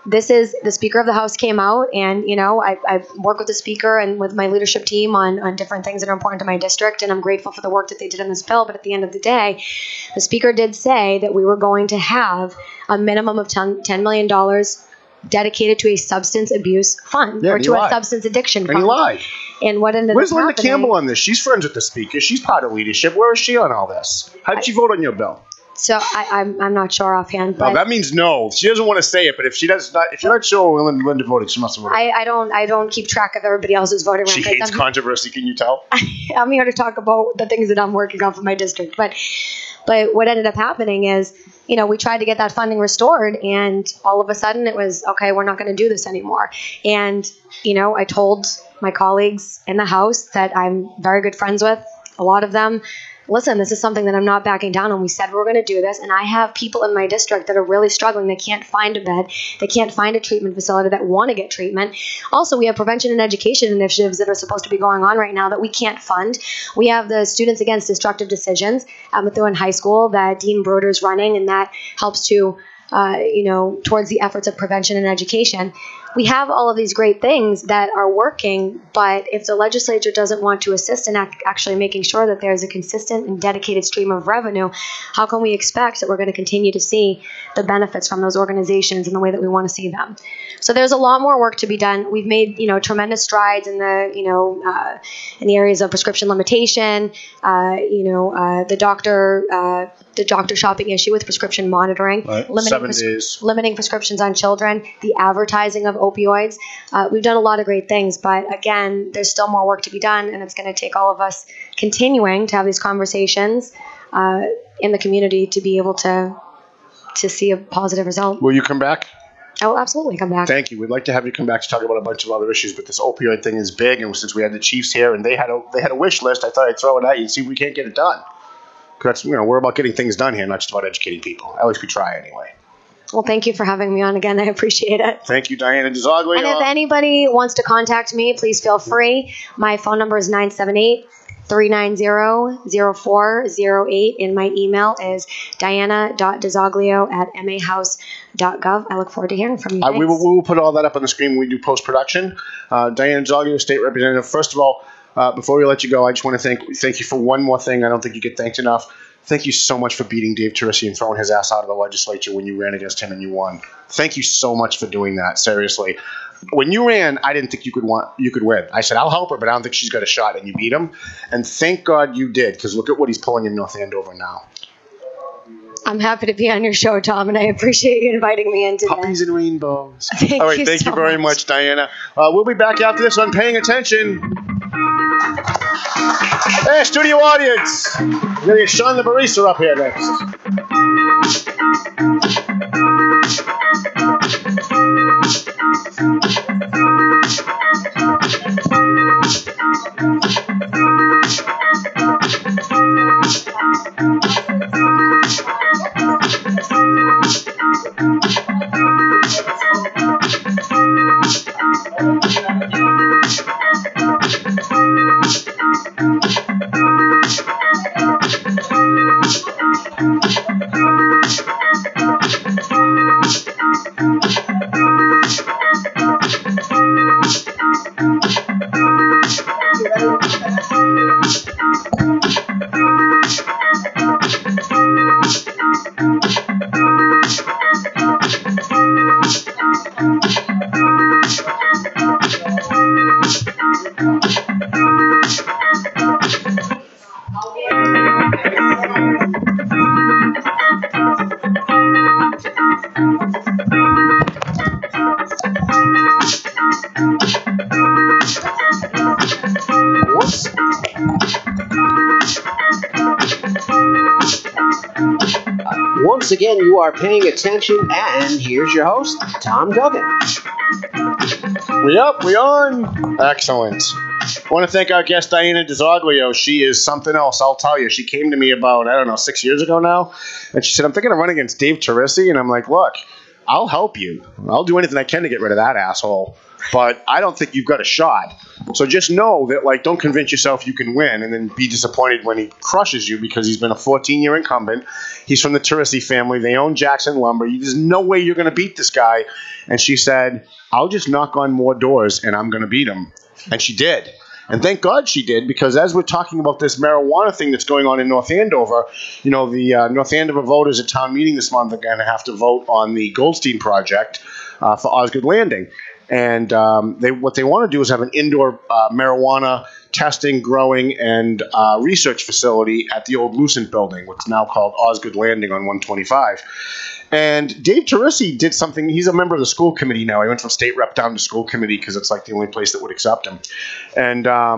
this is, the Speaker of the House came out and, I work with the Speaker and with my leadership team on different things that are important to my district, and I'm grateful for the work that they did on this bill. But at the end of the day, the Speaker did say that we were going to have a minimum of $10 million dedicated to a substance abuse fund or to a substance addiction fund.
And he lied.
And what ended
Where's
up
Linda
happening,
Campbell on this? She's friends with the Speaker. She's part of leadership. Where is she on all this? How did she vote on your bill?
So I'm not sure offhand. But
that means no. She doesn't want to say it, but if you're not sure when Linda voted, she must have voted.
I don't keep track of everybody else's voting record.
She hates controversy. Can you tell?
I'm here to talk about the things that I'm working on for my district. But what ended up happening is, we tried to get that funding restored, and all of a sudden it was, okay, we're not going to do this anymore. And, I told my colleagues in the House that I'm very good friends with, a lot of them, listen, this is something that I'm not backing down on. We said we were going to do this, and I have people in my district that are really struggling. They can't find a bed. They can't find a treatment facility that want to get treatment. Also, we have prevention and education initiatives that are supposed to be going on right now that we can't fund. We have the Students Against Destructive Decisions at Methuen High School that Dean Broder's running, and that helps to towards the efforts of prevention and education. We have all of these great things that are working, but if the legislature doesn't want to assist in actually making sure that there's a consistent and dedicated stream of revenue, how can we expect that we're going to continue to see the benefits from those organizations in the way that we want to see them? So there's a lot more work to be done. We've made, tremendous strides in the, in the areas of prescription limitation, the doctor shopping issue with prescription monitoring,
right.
limiting prescriptions on children, the advertising of opioids. We've done a lot of great things, but again, there's still more work to be done, and it's going to take all of us continuing to have these conversations in the community to be able to see a positive result.
Will you come back?
I will absolutely come back.
Thank you. We'd like to have you come back to talk about a bunch of other issues, but this opioid thing is big, and since we had the chiefs here and they had a wish list, I thought I'd throw it at you and see if we can't get it done. Because we're about getting things done here, not just about educating people. At least we try anyway.
Well, thank you for having me on again. I appreciate it.
Thank you, Diana DiZoglio.
And if anybody wants to contact me, please feel free. My phone number is 978-390-0408, and my email is diana.dizoglio@mahouse.gov. I look forward to hearing from you.
We will put all that up on the screen when we do post-production. Diana DiZoglio, State Representative. First of all, before we let you go, I just want to thank you for one more thing. I don't think you get thanked enough. Thank you so much for beating Dave Turisi and throwing his ass out of the legislature when you ran against him and you won. Thank you so much for doing that, seriously. When you ran, I didn't think you could win. I said, I'll help her, but I don't think she's got a shot, and you beat him. And thank God you did, because look at what he's pulling in North Andover now.
I'm happy to be on your show, Tom, and I appreciate you inviting me in today.
Puppies and rainbows.
Thank
all right,
you
thank
so
you very much, Diana. We'll be back after this on Paying Attention. Hey, studio audience. We're going to get Sean the barista up here next.
Once again, you are paying attention, and here's your host, Tom Duggan.
We up, we on. Excellent. I want to thank our guest, Diana DiZoglio. She is something else, I'll tell you. She came to me about, 6 years ago now, and she said, I'm thinking of running against Dave Turisi, and I'm like, look, I'll help you. I'll do anything I can to get rid of that asshole, but I don't think you've got a shot. So just know that, don't convince yourself you can win and then be disappointed when he crushes you, because he's been a 14-year incumbent. He's from the Turisi family. They own Jackson Lumber. There's no way you're going to beat this guy. And she said, I'll just knock on more doors and I'm going to beat him. And she did. And thank God she did, because as we're talking about this marijuana thing that's going on in North Andover, the North Andover voters at town meeting this month are going to have to vote on the Goldstein project for Osgood Landing. And what they want to do is have an indoor marijuana testing, growing, and research facility at the old Lucent building, what's now called Osgood Landing on 125. And Dave Turisi did something. He's a member of the school committee now. He went from state rep down to school committee because it's the only place that would accept him. And I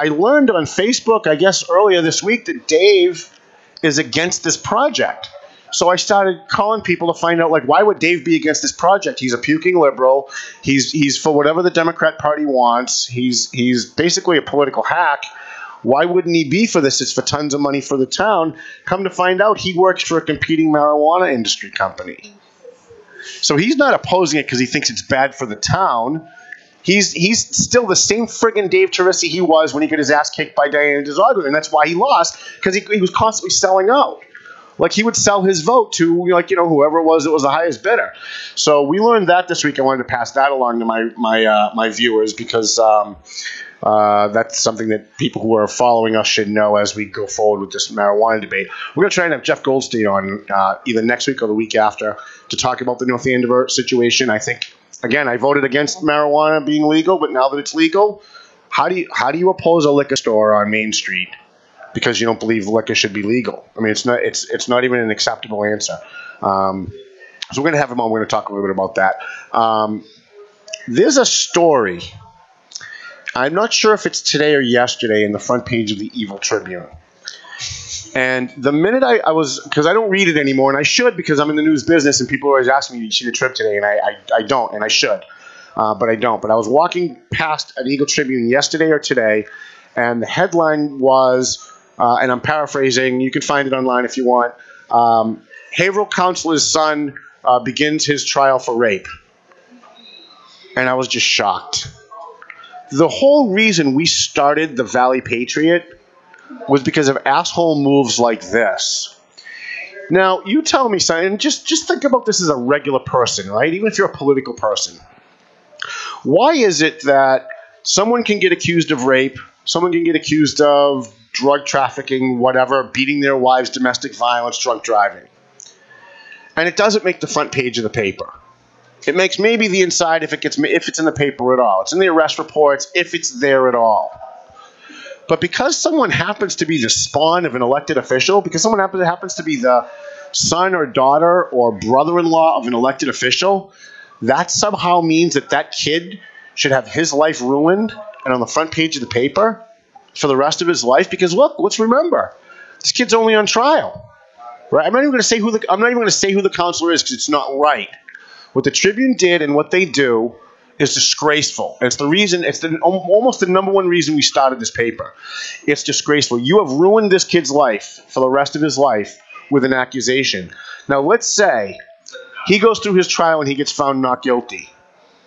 learned on Facebook, I guess earlier this week, that Dave is against this project. So I started calling people to find out, why would Dave be against this project? He's a puking liberal. He's for whatever the Democrat Party wants. He's basically a political hack. Why wouldn't he be for this? It's for tons of money for the town. Come to find out, he works for a competing marijuana industry company. So he's not opposing it because he thinks it's bad for the town. He's still the same friggin' Dave Teresi he was when he got his ass kicked by Diana DiZoglio, and that's why he lost, because he was constantly selling out. Like, he would sell his vote to, like, you know, whoever it was that was the highest bidder. So we learned that this week. I wanted to pass that along to my viewers, because that's something that people who are following us should know as we go forward with this marijuana debate. We're going to try and have Jeff Goldstein on either next week or the week after to talk about the North Andover situation. I think, again, I voted against marijuana being legal, but now that it's legal, how do you oppose a liquor store on Main Street because you don't believe liquor should be legal? I mean, it's not even an acceptable answer. So we're going to have him on. We're going to talk a little bit about that. There's a story. I'm not sure if it's today or yesterday in the front page of the Evil Tribune. And the minute I was, because I don't read it anymore, and I should because I'm in the news business, and people always ask me, "Did you see the Trib today?" And I don't, and I should, but I don't. But I was walking past an Eagle Tribune yesterday or today, and the headline was, and I'm paraphrasing, you can find it online if you want, Haverhill counselor's son begins his trial for rape. And I was just shocked. The whole reason we started the Valley Patriot was because of asshole moves like this. Now, you tell me, son, and just think about this as a regular person, right? Even if you're a political person. Why is it that someone can get accused of rape, someone can get accused of drug trafficking, whatever, beating their wives, domestic violence, drunk driving, and it doesn't make the front page of the paper? It makes maybe the inside if it's in the paper at all. It's in the arrest reports if it's there at all. But because someone happens to be the spawn of an elected official, because someone happens to be the son or daughter or brother-in-law of an elected official, that somehow means that kid should have his life ruined and on the front page of the paper for the rest of his life. Because look, let's remember, this kid's only on trial, right? I'm not even going to say who the counselor is because it's not right. What the Tribune did and what they do is disgraceful. It's the reason. It's almost the number one reason we started this paper. It's disgraceful. You have ruined this kid's life for the rest of his life with an accusation. Now, let's say he goes through his trial and he gets found not guilty.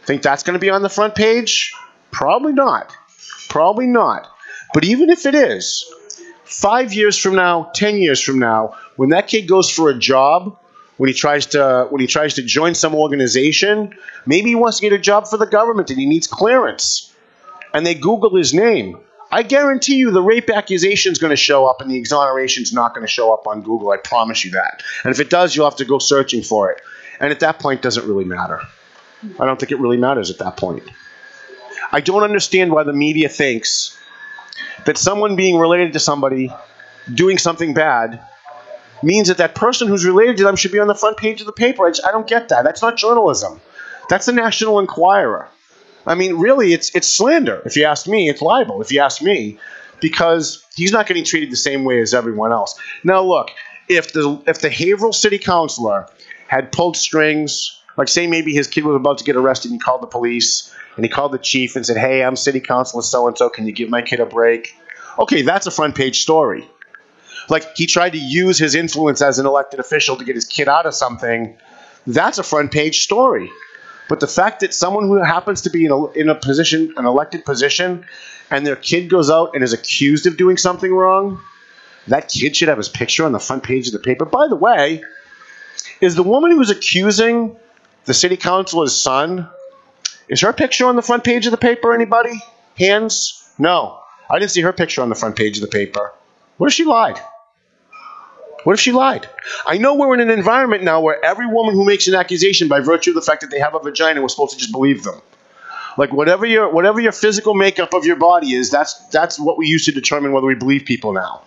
Think that's going to be on the front page? Probably not. Probably not. But even if it is, 5 years from now, 10 years from now, when that kid goes for a job, when he tries to join some organization, maybe he wants to get a job for the government and he needs clearance, and they Google his name, I guarantee you the rape accusation is going to show up and the exoneration is not going to show up on Google. I promise you that. And if it does, you'll have to go searching for it. And at that point, it doesn't really matter. I don't think it really matters at that point. I don't understand why the media thinks that someone being related to somebody doing something bad means that person who's related to them should be on the front page of the paper. I don't get that. That's not journalism. That's the National Enquirer. I mean, really, it's slander. If you ask me, it's libel. If you ask me, because he's not getting treated the same way as everyone else. Now, look, if the Haverhill City Councilor had pulled strings, like say maybe his kid was about to get arrested and he called the police and he called the chief and said, "Hey, I'm City Councilor so-and-so. Can you give my kid a break?" Okay, that's a front page story. Like, he tried to use his influence as an elected official to get his kid out of something, that's a front page story. But the fact that someone who happens to be in a position, an elected position, and their kid goes out and is accused of doing something wrong, that kid should have his picture on the front page of the paper. By the way, is the woman who was accusing the city councilor's son, is her picture on the front page of the paper, anybody? Hands? No. I didn't see her picture on the front page of the paper. What if she lied? What if she lied? I know we're in an environment now where every woman who makes an accusation by virtue of the fact that they have a vagina, we're supposed to just believe them. Like, whatever your physical makeup of your body is, that's what we use to determine whether we believe people now.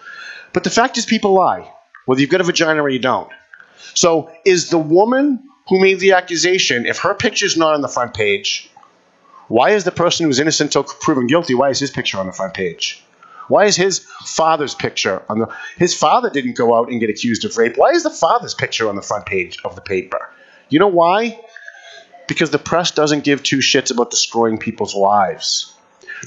But the fact is, people lie, whether you've got a vagina or you don't. So is the woman who made the accusation, if her picture's not on the front page, why is the person who's innocent until proven guilty, why is his picture on the front page? Why is his father's picture on his father didn't go out and get accused of rape? Why is the father's picture on the front page of the paper? You know why? Because the press doesn't give two shits about destroying people's lives.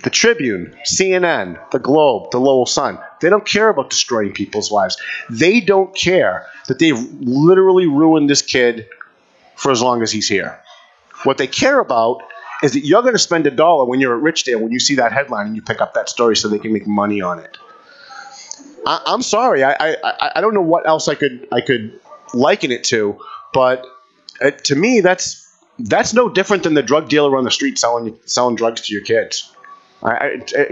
The Tribune, CNN, the Globe, the Lowell Sun, they don't care about destroying people's lives. They don't care that they've literally ruined this kid for as long as he's here. What they care about is that you're going to spend $1 when you're at Richdale when you see that headline and you pick up that story so they can make money on it. I'm sorry. I don't know what else I could liken it to, but to me that's no different than the drug dealer on the street selling drugs to your kids.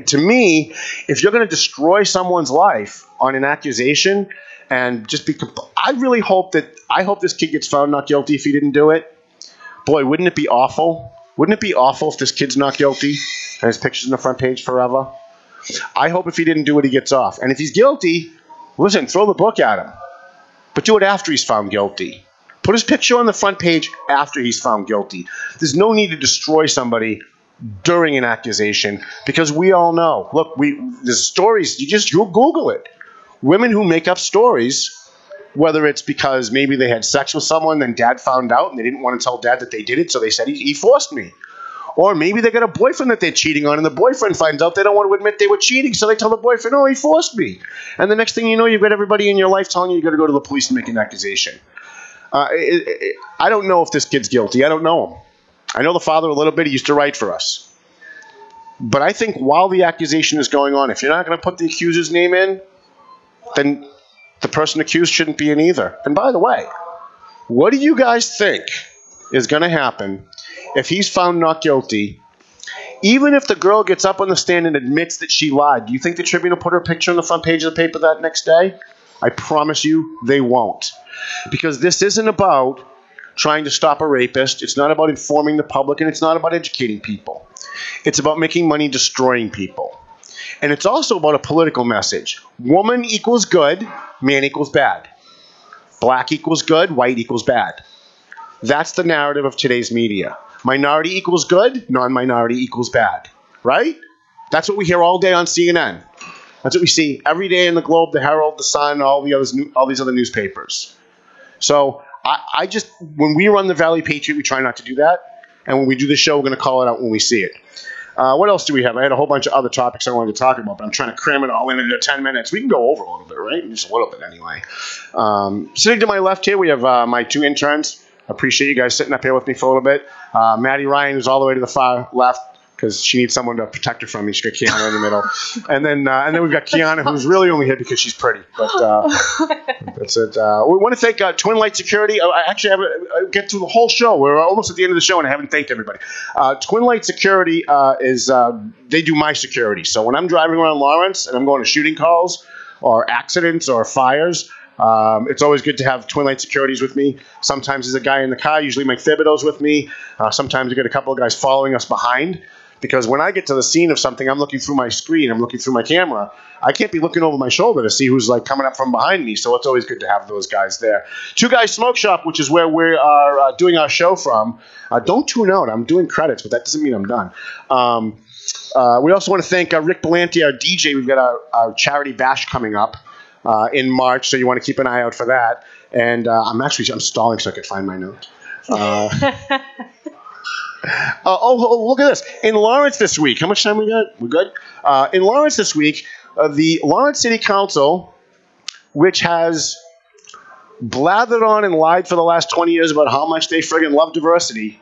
To me, if you're going to destroy someone's life on an accusation and just be, I hope this kid gets found not guilty if he didn't do it. Boy, wouldn't it be awful? Wouldn't it be awful if this kid's not guilty and his picture's on the front page forever? I hope if he didn't do it, he gets off. And if he's guilty, listen, throw the book at him. But do it after he's found guilty. Put his picture on the front page after he's found guilty. There's no need to destroy somebody during an accusation because we all know. Look, there's stories, you'll Google it. Women who make up stories, whether it's because maybe they had sex with someone, then dad found out and they didn't want to tell dad that they did it, so they said, he forced me. Or maybe they got a boyfriend that they're cheating on and the boyfriend finds out they don't want to admit they were cheating, so they tell the boyfriend, oh, he forced me. And the next thing you know, you've got everybody in your life telling you got to go to the police and make an accusation. I don't know if this kid's guilty. I don't know him. I know the father a little bit. He used to write for us. But I think while the accusation is going on, if you're not going to put the accuser's name in, then the person accused shouldn't be in either. And by the way, what do you guys think is going to happen if he's found not guilty? Even if the girl gets up on the stand and admits that she lied, do you think the Tribune will put her picture on the front page of the paper that next day? I promise you they won't. Because this isn't about trying to stop a rapist. It's not about informing the public, and it's not about educating people. It's about making money destroying people. And it's also about a political message. Woman equals good, man equals bad. Black equals good, white equals bad. That's the narrative of today's media. Minority equals good, non-minority equals bad. Right? That's what we hear all day on CNN. That's what we see every day in the Globe, the Herald, the Sun, all these other newspapers. So I just, when we run the Valley Patriot, we try not to do that. And when we do the show, we're going to call it out when we see it. What else do we have? I had a whole bunch of other topics I wanted to talk about, but I'm trying to cram it all in into 10 minutes. We can go over a little bit, right? Just a little bit anyway. Sitting to my left here, we have my two interns. I appreciate you guys sitting up here with me for a little bit. Maddie Ryan, who's all the way to the far left, because she needs someone to protect her from me. She's got Kiana in the middle. And then we've got Kiana, who's really only here because she's pretty. But that's it. We want to thank Twin Light Security. I actually have get through the whole show. We're almost at the end of the show, and I haven't thanked everybody. Twin Light Security they do my security. So when I'm driving around Lawrence and I'm going to shooting calls or accidents or fires, it's always good to have Twin Light Securities with me. Sometimes there's a guy in the car. Usually Mike Thibodeau's with me. Sometimes we get a couple of guys following us behind. Because when I get to the scene of something, I'm looking through my screen, I'm looking through my camera. I can't be looking over my shoulder to see who's like coming up from behind me. So it's always good to have those guys there. Two Guys Smoke Shop, which is where we are doing our show from. Don't tune out. I'm doing credits, but that doesn't mean I'm done. We also want to thank Rick Belanti, our DJ. We've got our charity bash coming up in March, so you want to keep an eye out for that. And I'm stalling so I could find my note. Look at this. In Lawrence this week, how much time we got? We're good? In Lawrence this week, the Lawrence City Council, which has blathered on and lied for the last 20 years about how much they friggin' love diversity.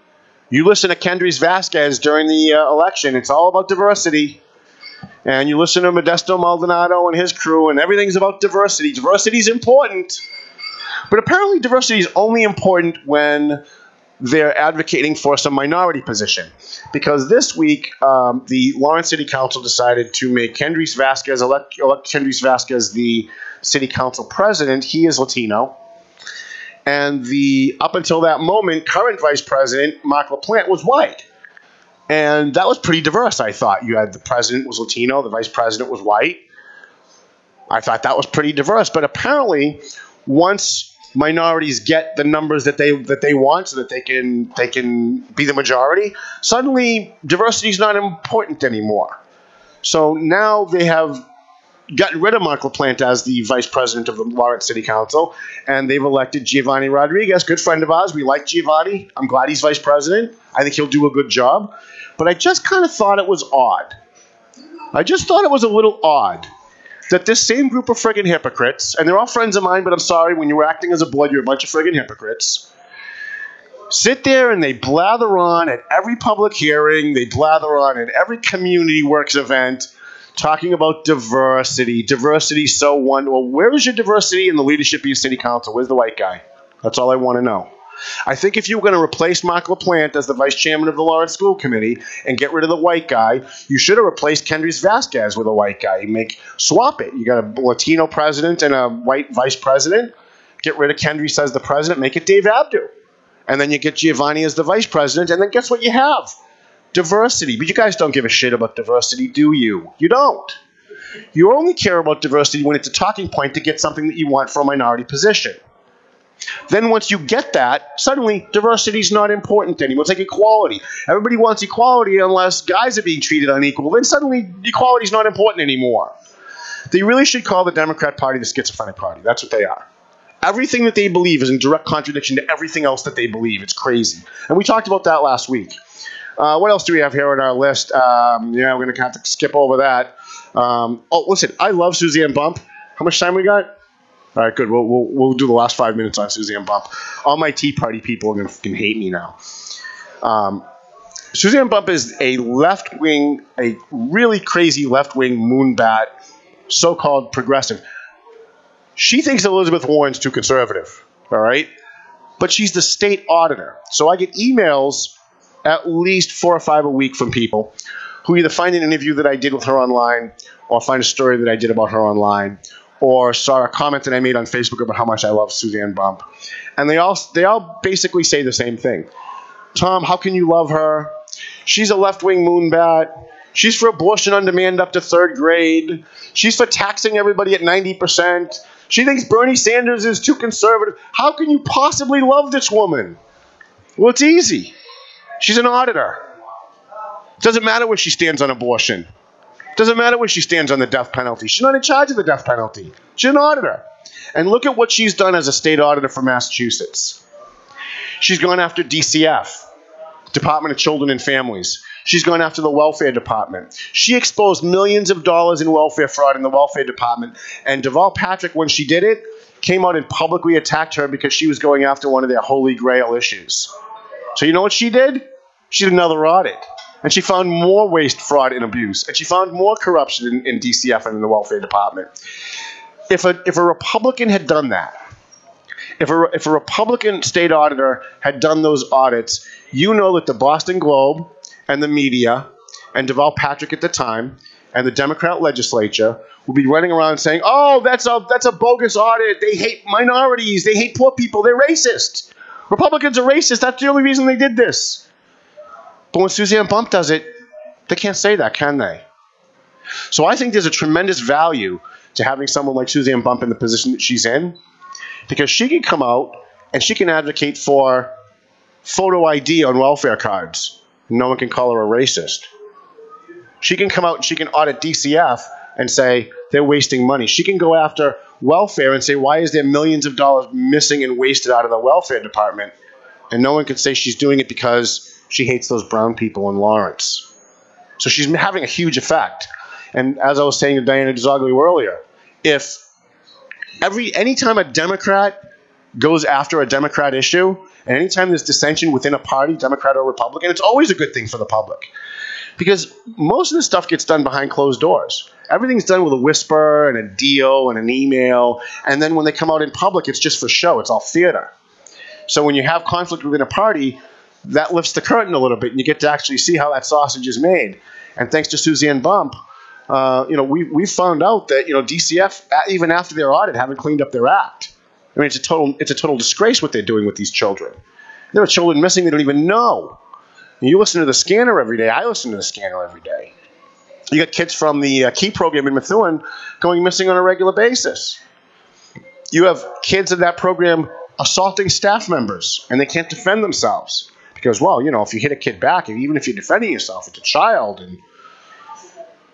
You listen to Kendrys Vasquez during the election, it's all about diversity. And you listen to Modesto Maldonado and his crew, and everything's about diversity. Diversity is important. But apparently diversity is only important when they're advocating for some minority position. Because this week, the Lawrence City Council decided to make Kendrys Vasquez, elect Kendrys Vasquez the city council president. He is Latino. And up until that moment, current vice president, Mark LaPlante, was white. And that was pretty diverse, I thought. You had the president was Latino, the vice president was white. I thought that was pretty diverse. But apparently, once minorities get the numbers that they want so that they can be the majority, suddenly diversity is not important anymore. So now they have gotten rid of Mark LaPlante as the vice president of the Lawrence City Council, and they've elected Giovanni Rodriguez, good friend of ours. We like Giovanni. I'm glad he's vice president. I think he'll do a good job. But I just kind of thought it was odd I just thought it was a little odd that this same group of friggin' hypocrites, and they're all friends of mine, but I'm sorry, when you're acting as a board, you're a bunch of friggin' hypocrites, sit there and they blather on at every public hearing, they blather on at every community works event, talking about diversity. Diversity so wonderful. Well, where is your diversity in the leadership of your city council? Where's the white guy? That's all I want to know. I think if you were going to replace Mark LaPlante as the vice chairman of the Lawrence School Committee and get rid of the white guy, you should have replaced Kendrys Vasquez with a white guy. Swap it. You got a Latino president and a white vice president. Get rid of Kendrys as the president. Make it Dave Abdu. And then you get Giovanni as the vice president. And then guess what you have? Diversity. But you guys don't give a shit about diversity, do you? You don't. You only care about diversity when it's a talking point to get something that you want for a minority position. Then once you get that, suddenly diversity is not important anymore. It's like equality. Everybody wants equality unless guys are being treated unequal. Then suddenly equality is not important anymore. They really should call the Democrat Party the schizophrenic party. That's what they are. Everything that they believe is in direct contradiction to everything else that they believe. It's crazy. And we talked about that last week. What else do we have here on our list? Yeah, we're going to have to skip over that. Listen, I love Suzanne Bump. How much time we got? All right, good. We'll do the last 5 minutes on Suzanne Bump. All my Tea Party people are going to fucking hate me now. Suzanne Bump is a left-wing, a really crazy left-wing moonbat, so-called progressive. She thinks Elizabeth Warren's too conservative, all right? But she's the state auditor. So I get emails at least 4 or 5 a week from people who either find an interview that I did with her online or find a story that I did about her online or saw a comment that I made on Facebook about how much I love Suzanne Bump. And they all basically say the same thing. Tom, how can you love her? She's a left-wing moonbat. She's for abortion on demand up to 3rd grade. She's for taxing everybody at 90%. She thinks Bernie Sanders is too conservative. How can you possibly love this woman? Well, it's easy. She's an auditor. It doesn't matter where she stands on abortion. It doesn't matter where she stands on the death penalty. She's not in charge of the death penalty. She's an auditor. And look at what she's done as a state auditor for Massachusetts. She's gone after DCF, Department of Children and Families. She's gone after the Welfare Department. She exposed millions of dollars in welfare fraud in the Welfare Department. And Deval Patrick, when she did it, came out and publicly attacked her because she was going after one of their holy grail issues. So you know what she did? She did another audit. And she found more waste, fraud, and abuse. And she found more corruption in DCF and in the Welfare Department. If a Republican had done that, if a Republican state auditor had done those audits, you know that the Boston Globe and the media and Deval Patrick at the time and the Democrat legislature would be running around saying, oh, that's a bogus audit. They hate minorities. They hate poor people. They're racist. Republicans are racist. That's the only reason they did this. But when Suzanne Bump does it, they can't say that, can they? So I think there's a tremendous value to having someone like Suzanne Bump in the position that she's in, because she can come out and she can advocate for photo ID on welfare cards. No one can call her a racist. She can come out and she can audit DCF and say they're wasting money. She can go after welfare and say, why is there millions of dollars missing and wasted out of the welfare department? And no one can say she's doing it because she hates those brown people in Lawrence. So she's having a huge effect. And as I was saying to Diana DiZoglio earlier, anytime a Democrat goes after a Democrat issue, and anytime there's dissension within a party, Democrat or Republican, it's always a good thing for the public. Because most of this stuff gets done behind closed doors. Everything's done with a whisper and a deal and an email. And then when they come out in public, it's just for show. It's all theater. So when you have conflict within a party, that lifts the curtain a little bit, and you get to actually see how that sausage is made. And thanks to Suzanne Bump, we found out that DCF, even after their audit, haven't cleaned up their act. I mean, it's a total disgrace what they're doing with these children. There are children missing they don't even know. And you listen to the scanner every day. I listen to the scanner every day. You got kids from the Key program in Methuen going missing on a regular basis. You have kids in that program assaulting staff members, and they can't defend themselves. Because, well, if you hit a kid back, even if you're defending yourself, it's a child. And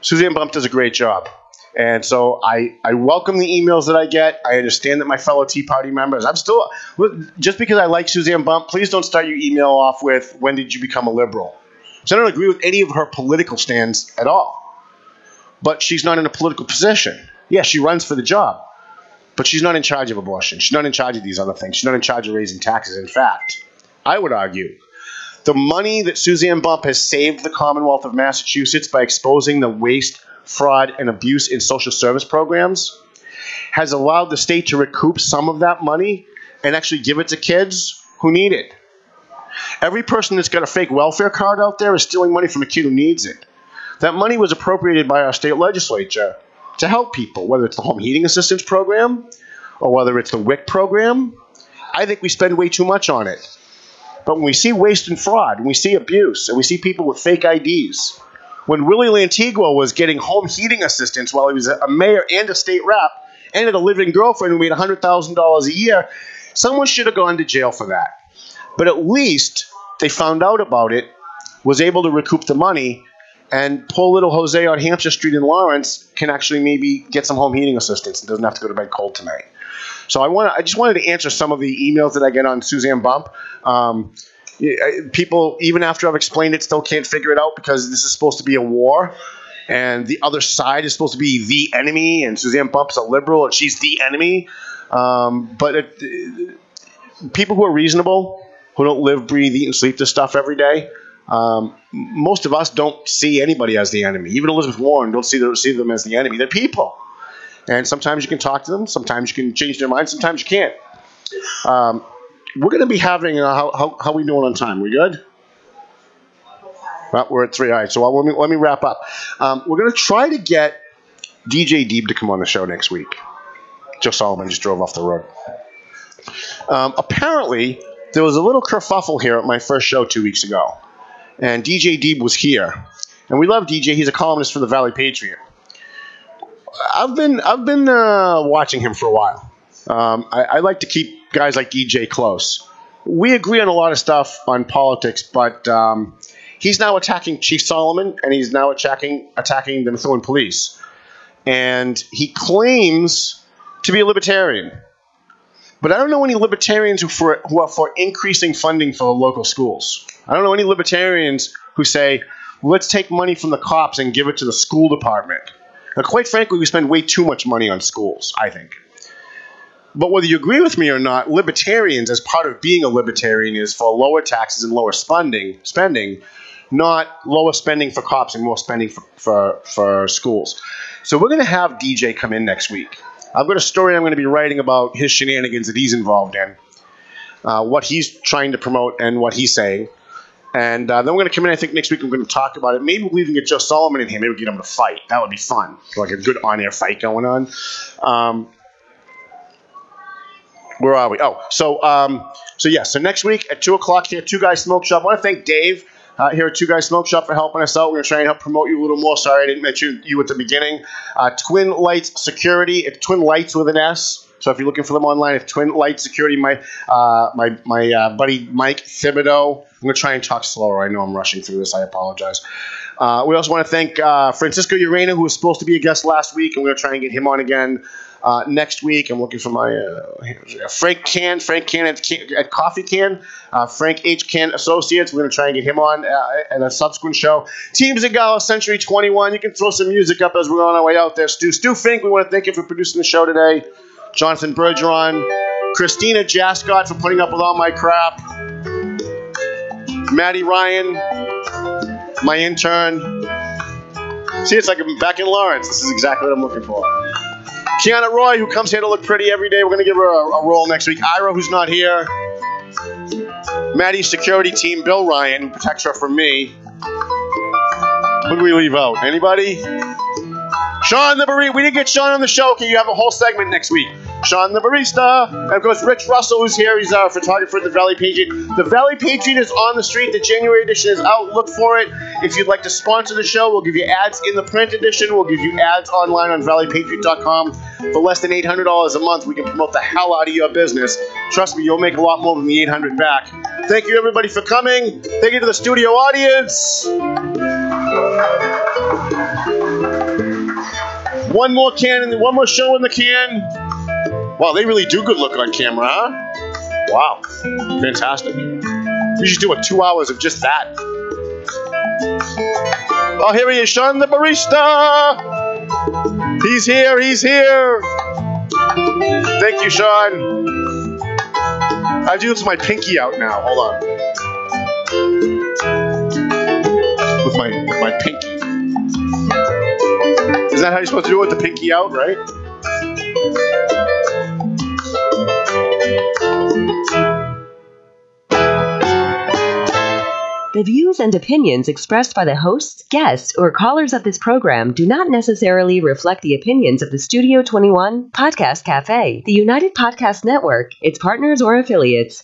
Suzanne Bump does a great job. And so I welcome the emails that I get. I understand that my fellow Tea Party members, just because I like Suzanne Bump, please don't start your email off with, when did you become a liberal? So I don't agree with any of her political stands at all. but she's not in a political position. Yeah, she runs for the job, but she's not in charge of abortion. She's not in charge of these other things. She's not in charge of raising taxes. In fact, I would argue the money that Suzanne Bump has saved the Commonwealth of Massachusetts by exposing the waste, fraud, and abuse in social service programs has allowed the state to recoup some of that money and actually give it to kids who need it. Every person that's got a fake welfare card out there is stealing money from a kid who needs it. That money was appropriated by our state legislature to help people, whether it's the home heating assistance program or whether it's the WIC program. I think we spend way too much on it. But when we see waste and fraud, when we see abuse, and we see people with fake IDs, when Willie Lantigua was getting home heating assistance while he was a mayor and a state rep, and had a living girlfriend who made $100,000 a year, someone should have gone to jail for that. But at least they found out about it, was able to recoup the money, and poor little Jose on Hampshire Street in Lawrence can actually maybe get some home heating assistance and doesn't have to go to bed cold tonight. So I just wanted to answer some of the emails that I get on Suzanne Bump. People, even after I've explained it, still can't figure it out because this is supposed to be a war. And the other side is supposed to be the enemy, and Suzanne Bump's a liberal, and she's the enemy. People who are reasonable, who don't live, breathe, eat, and sleep this stuff every day, most of us don't see anybody as the enemy. Even Elizabeth Warren don't see them as the enemy. They're people. And sometimes you can talk to them. Sometimes you can change their mind. Sometimes you can't. We're going to be having, how are we doing on time? We good? Well, we're at 3. All right, so let me wrap up. We're going to try to get DJ Deeb to come on the show next week. Joe Solomon just drove off the road. Apparently, there was a little kerfuffle here at my first show 2 weeks ago. And DJ Deeb was here. And we love DJ. He's a columnist for the Valley Patriot. I've been watching him for a while. I like to keep guys like DJ close. We agree on a lot of stuff on politics, but he's now attacking Chief Solomon, and he's now attacking the Methuen police. And he claims to be a libertarian. But I don't know any libertarians who are for increasing funding for local schools. I don't know any libertarians who say, let's take money from the cops and give it to the school department. Now, quite frankly, we spend way too much money on schools, I think. But whether you agree with me or not, libertarians, as part of being a libertarian, is for lower taxes and lower spending, not lower spending for cops and more spending for schools. So we're going to have DJ come in next week. I've got a story I'm going to be writing about his shenanigans that he's involved in, what he's trying to promote and what he's saying. And then we're going to come in, I think, next week. We're going to talk about it. Maybe we'll even get Joe Solomon in here. Maybe we'll get him to fight. That would be fun. Like a good on-air fight going on. Where are we? Oh, so next week at 2 o'clock here at Two Guys Smoke Shop. I want to thank Dave here at Two Guys Smoke Shop for helping us out. We're going to try and help promote you a little more. Sorry I didn't mention you at the beginning. Twin Lights Security. It's Twin Lights with an S. So if you're looking for them online, it's Twin Lights Security. My buddy Mike Thibodeau. I'm going to try and talk slower. I know I'm rushing through this. I apologize. We also want to thank Francisco Urena, who was supposed to be a guest last week, and we're going to try and get him on again next week. I'm looking for my Frank Can at Coffee Can, Frank H. Can Associates. We're going to try and get him on at a subsequent show. Team Zagala, Century 21. You can throw some music up as we're on our way out there. Stu Fink, we want to thank you for producing the show today. Jonathan Bergeron, Christina Jascott for putting up with all my crap. Maddie Ryan, my intern. See, it's like I'm back in Lawrence. This is exactly what I'm looking for. Kiana Roy, who comes here to look pretty every day. We're going to give her a role next week. Ira, who's not here. Maddie's security team, Bill Ryan, who protects her from me. Who do we leave out? Anybody? Sean the Barista. We didn't get Sean on the show. Okay, you have a whole segment next week. Sean the Barista. And of course, Rich Russell, who's here. He's our photographer at the Valley Patriot. The Valley Patriot is on the street. The January edition is out. Look for it. If you'd like to sponsor the show, we'll give you ads in the print edition. We'll give you ads online on valleypatriot.com. For less than $800 a month, we can promote the hell out of your business. Trust me, you'll make a lot more than the $800 back. Thank you, everybody, for coming. Thank you to the studio audience. One more show in the can. Wow, they really do good look on camera, huh? Wow, fantastic. We should do 2 hours of just that. Oh, here he is, Sean the Barista. He's here. He's here. Thank you, Sean. I do with my pinky out now. Hold on. With my pinky. Is that how you're supposed to do it with the pinky out, right?
The views and opinions expressed by the hosts, guests, or callers of this program do not necessarily reflect the opinions of the Studio 21 Podcast Cafe, the United Podcast Network, its partners, or affiliates.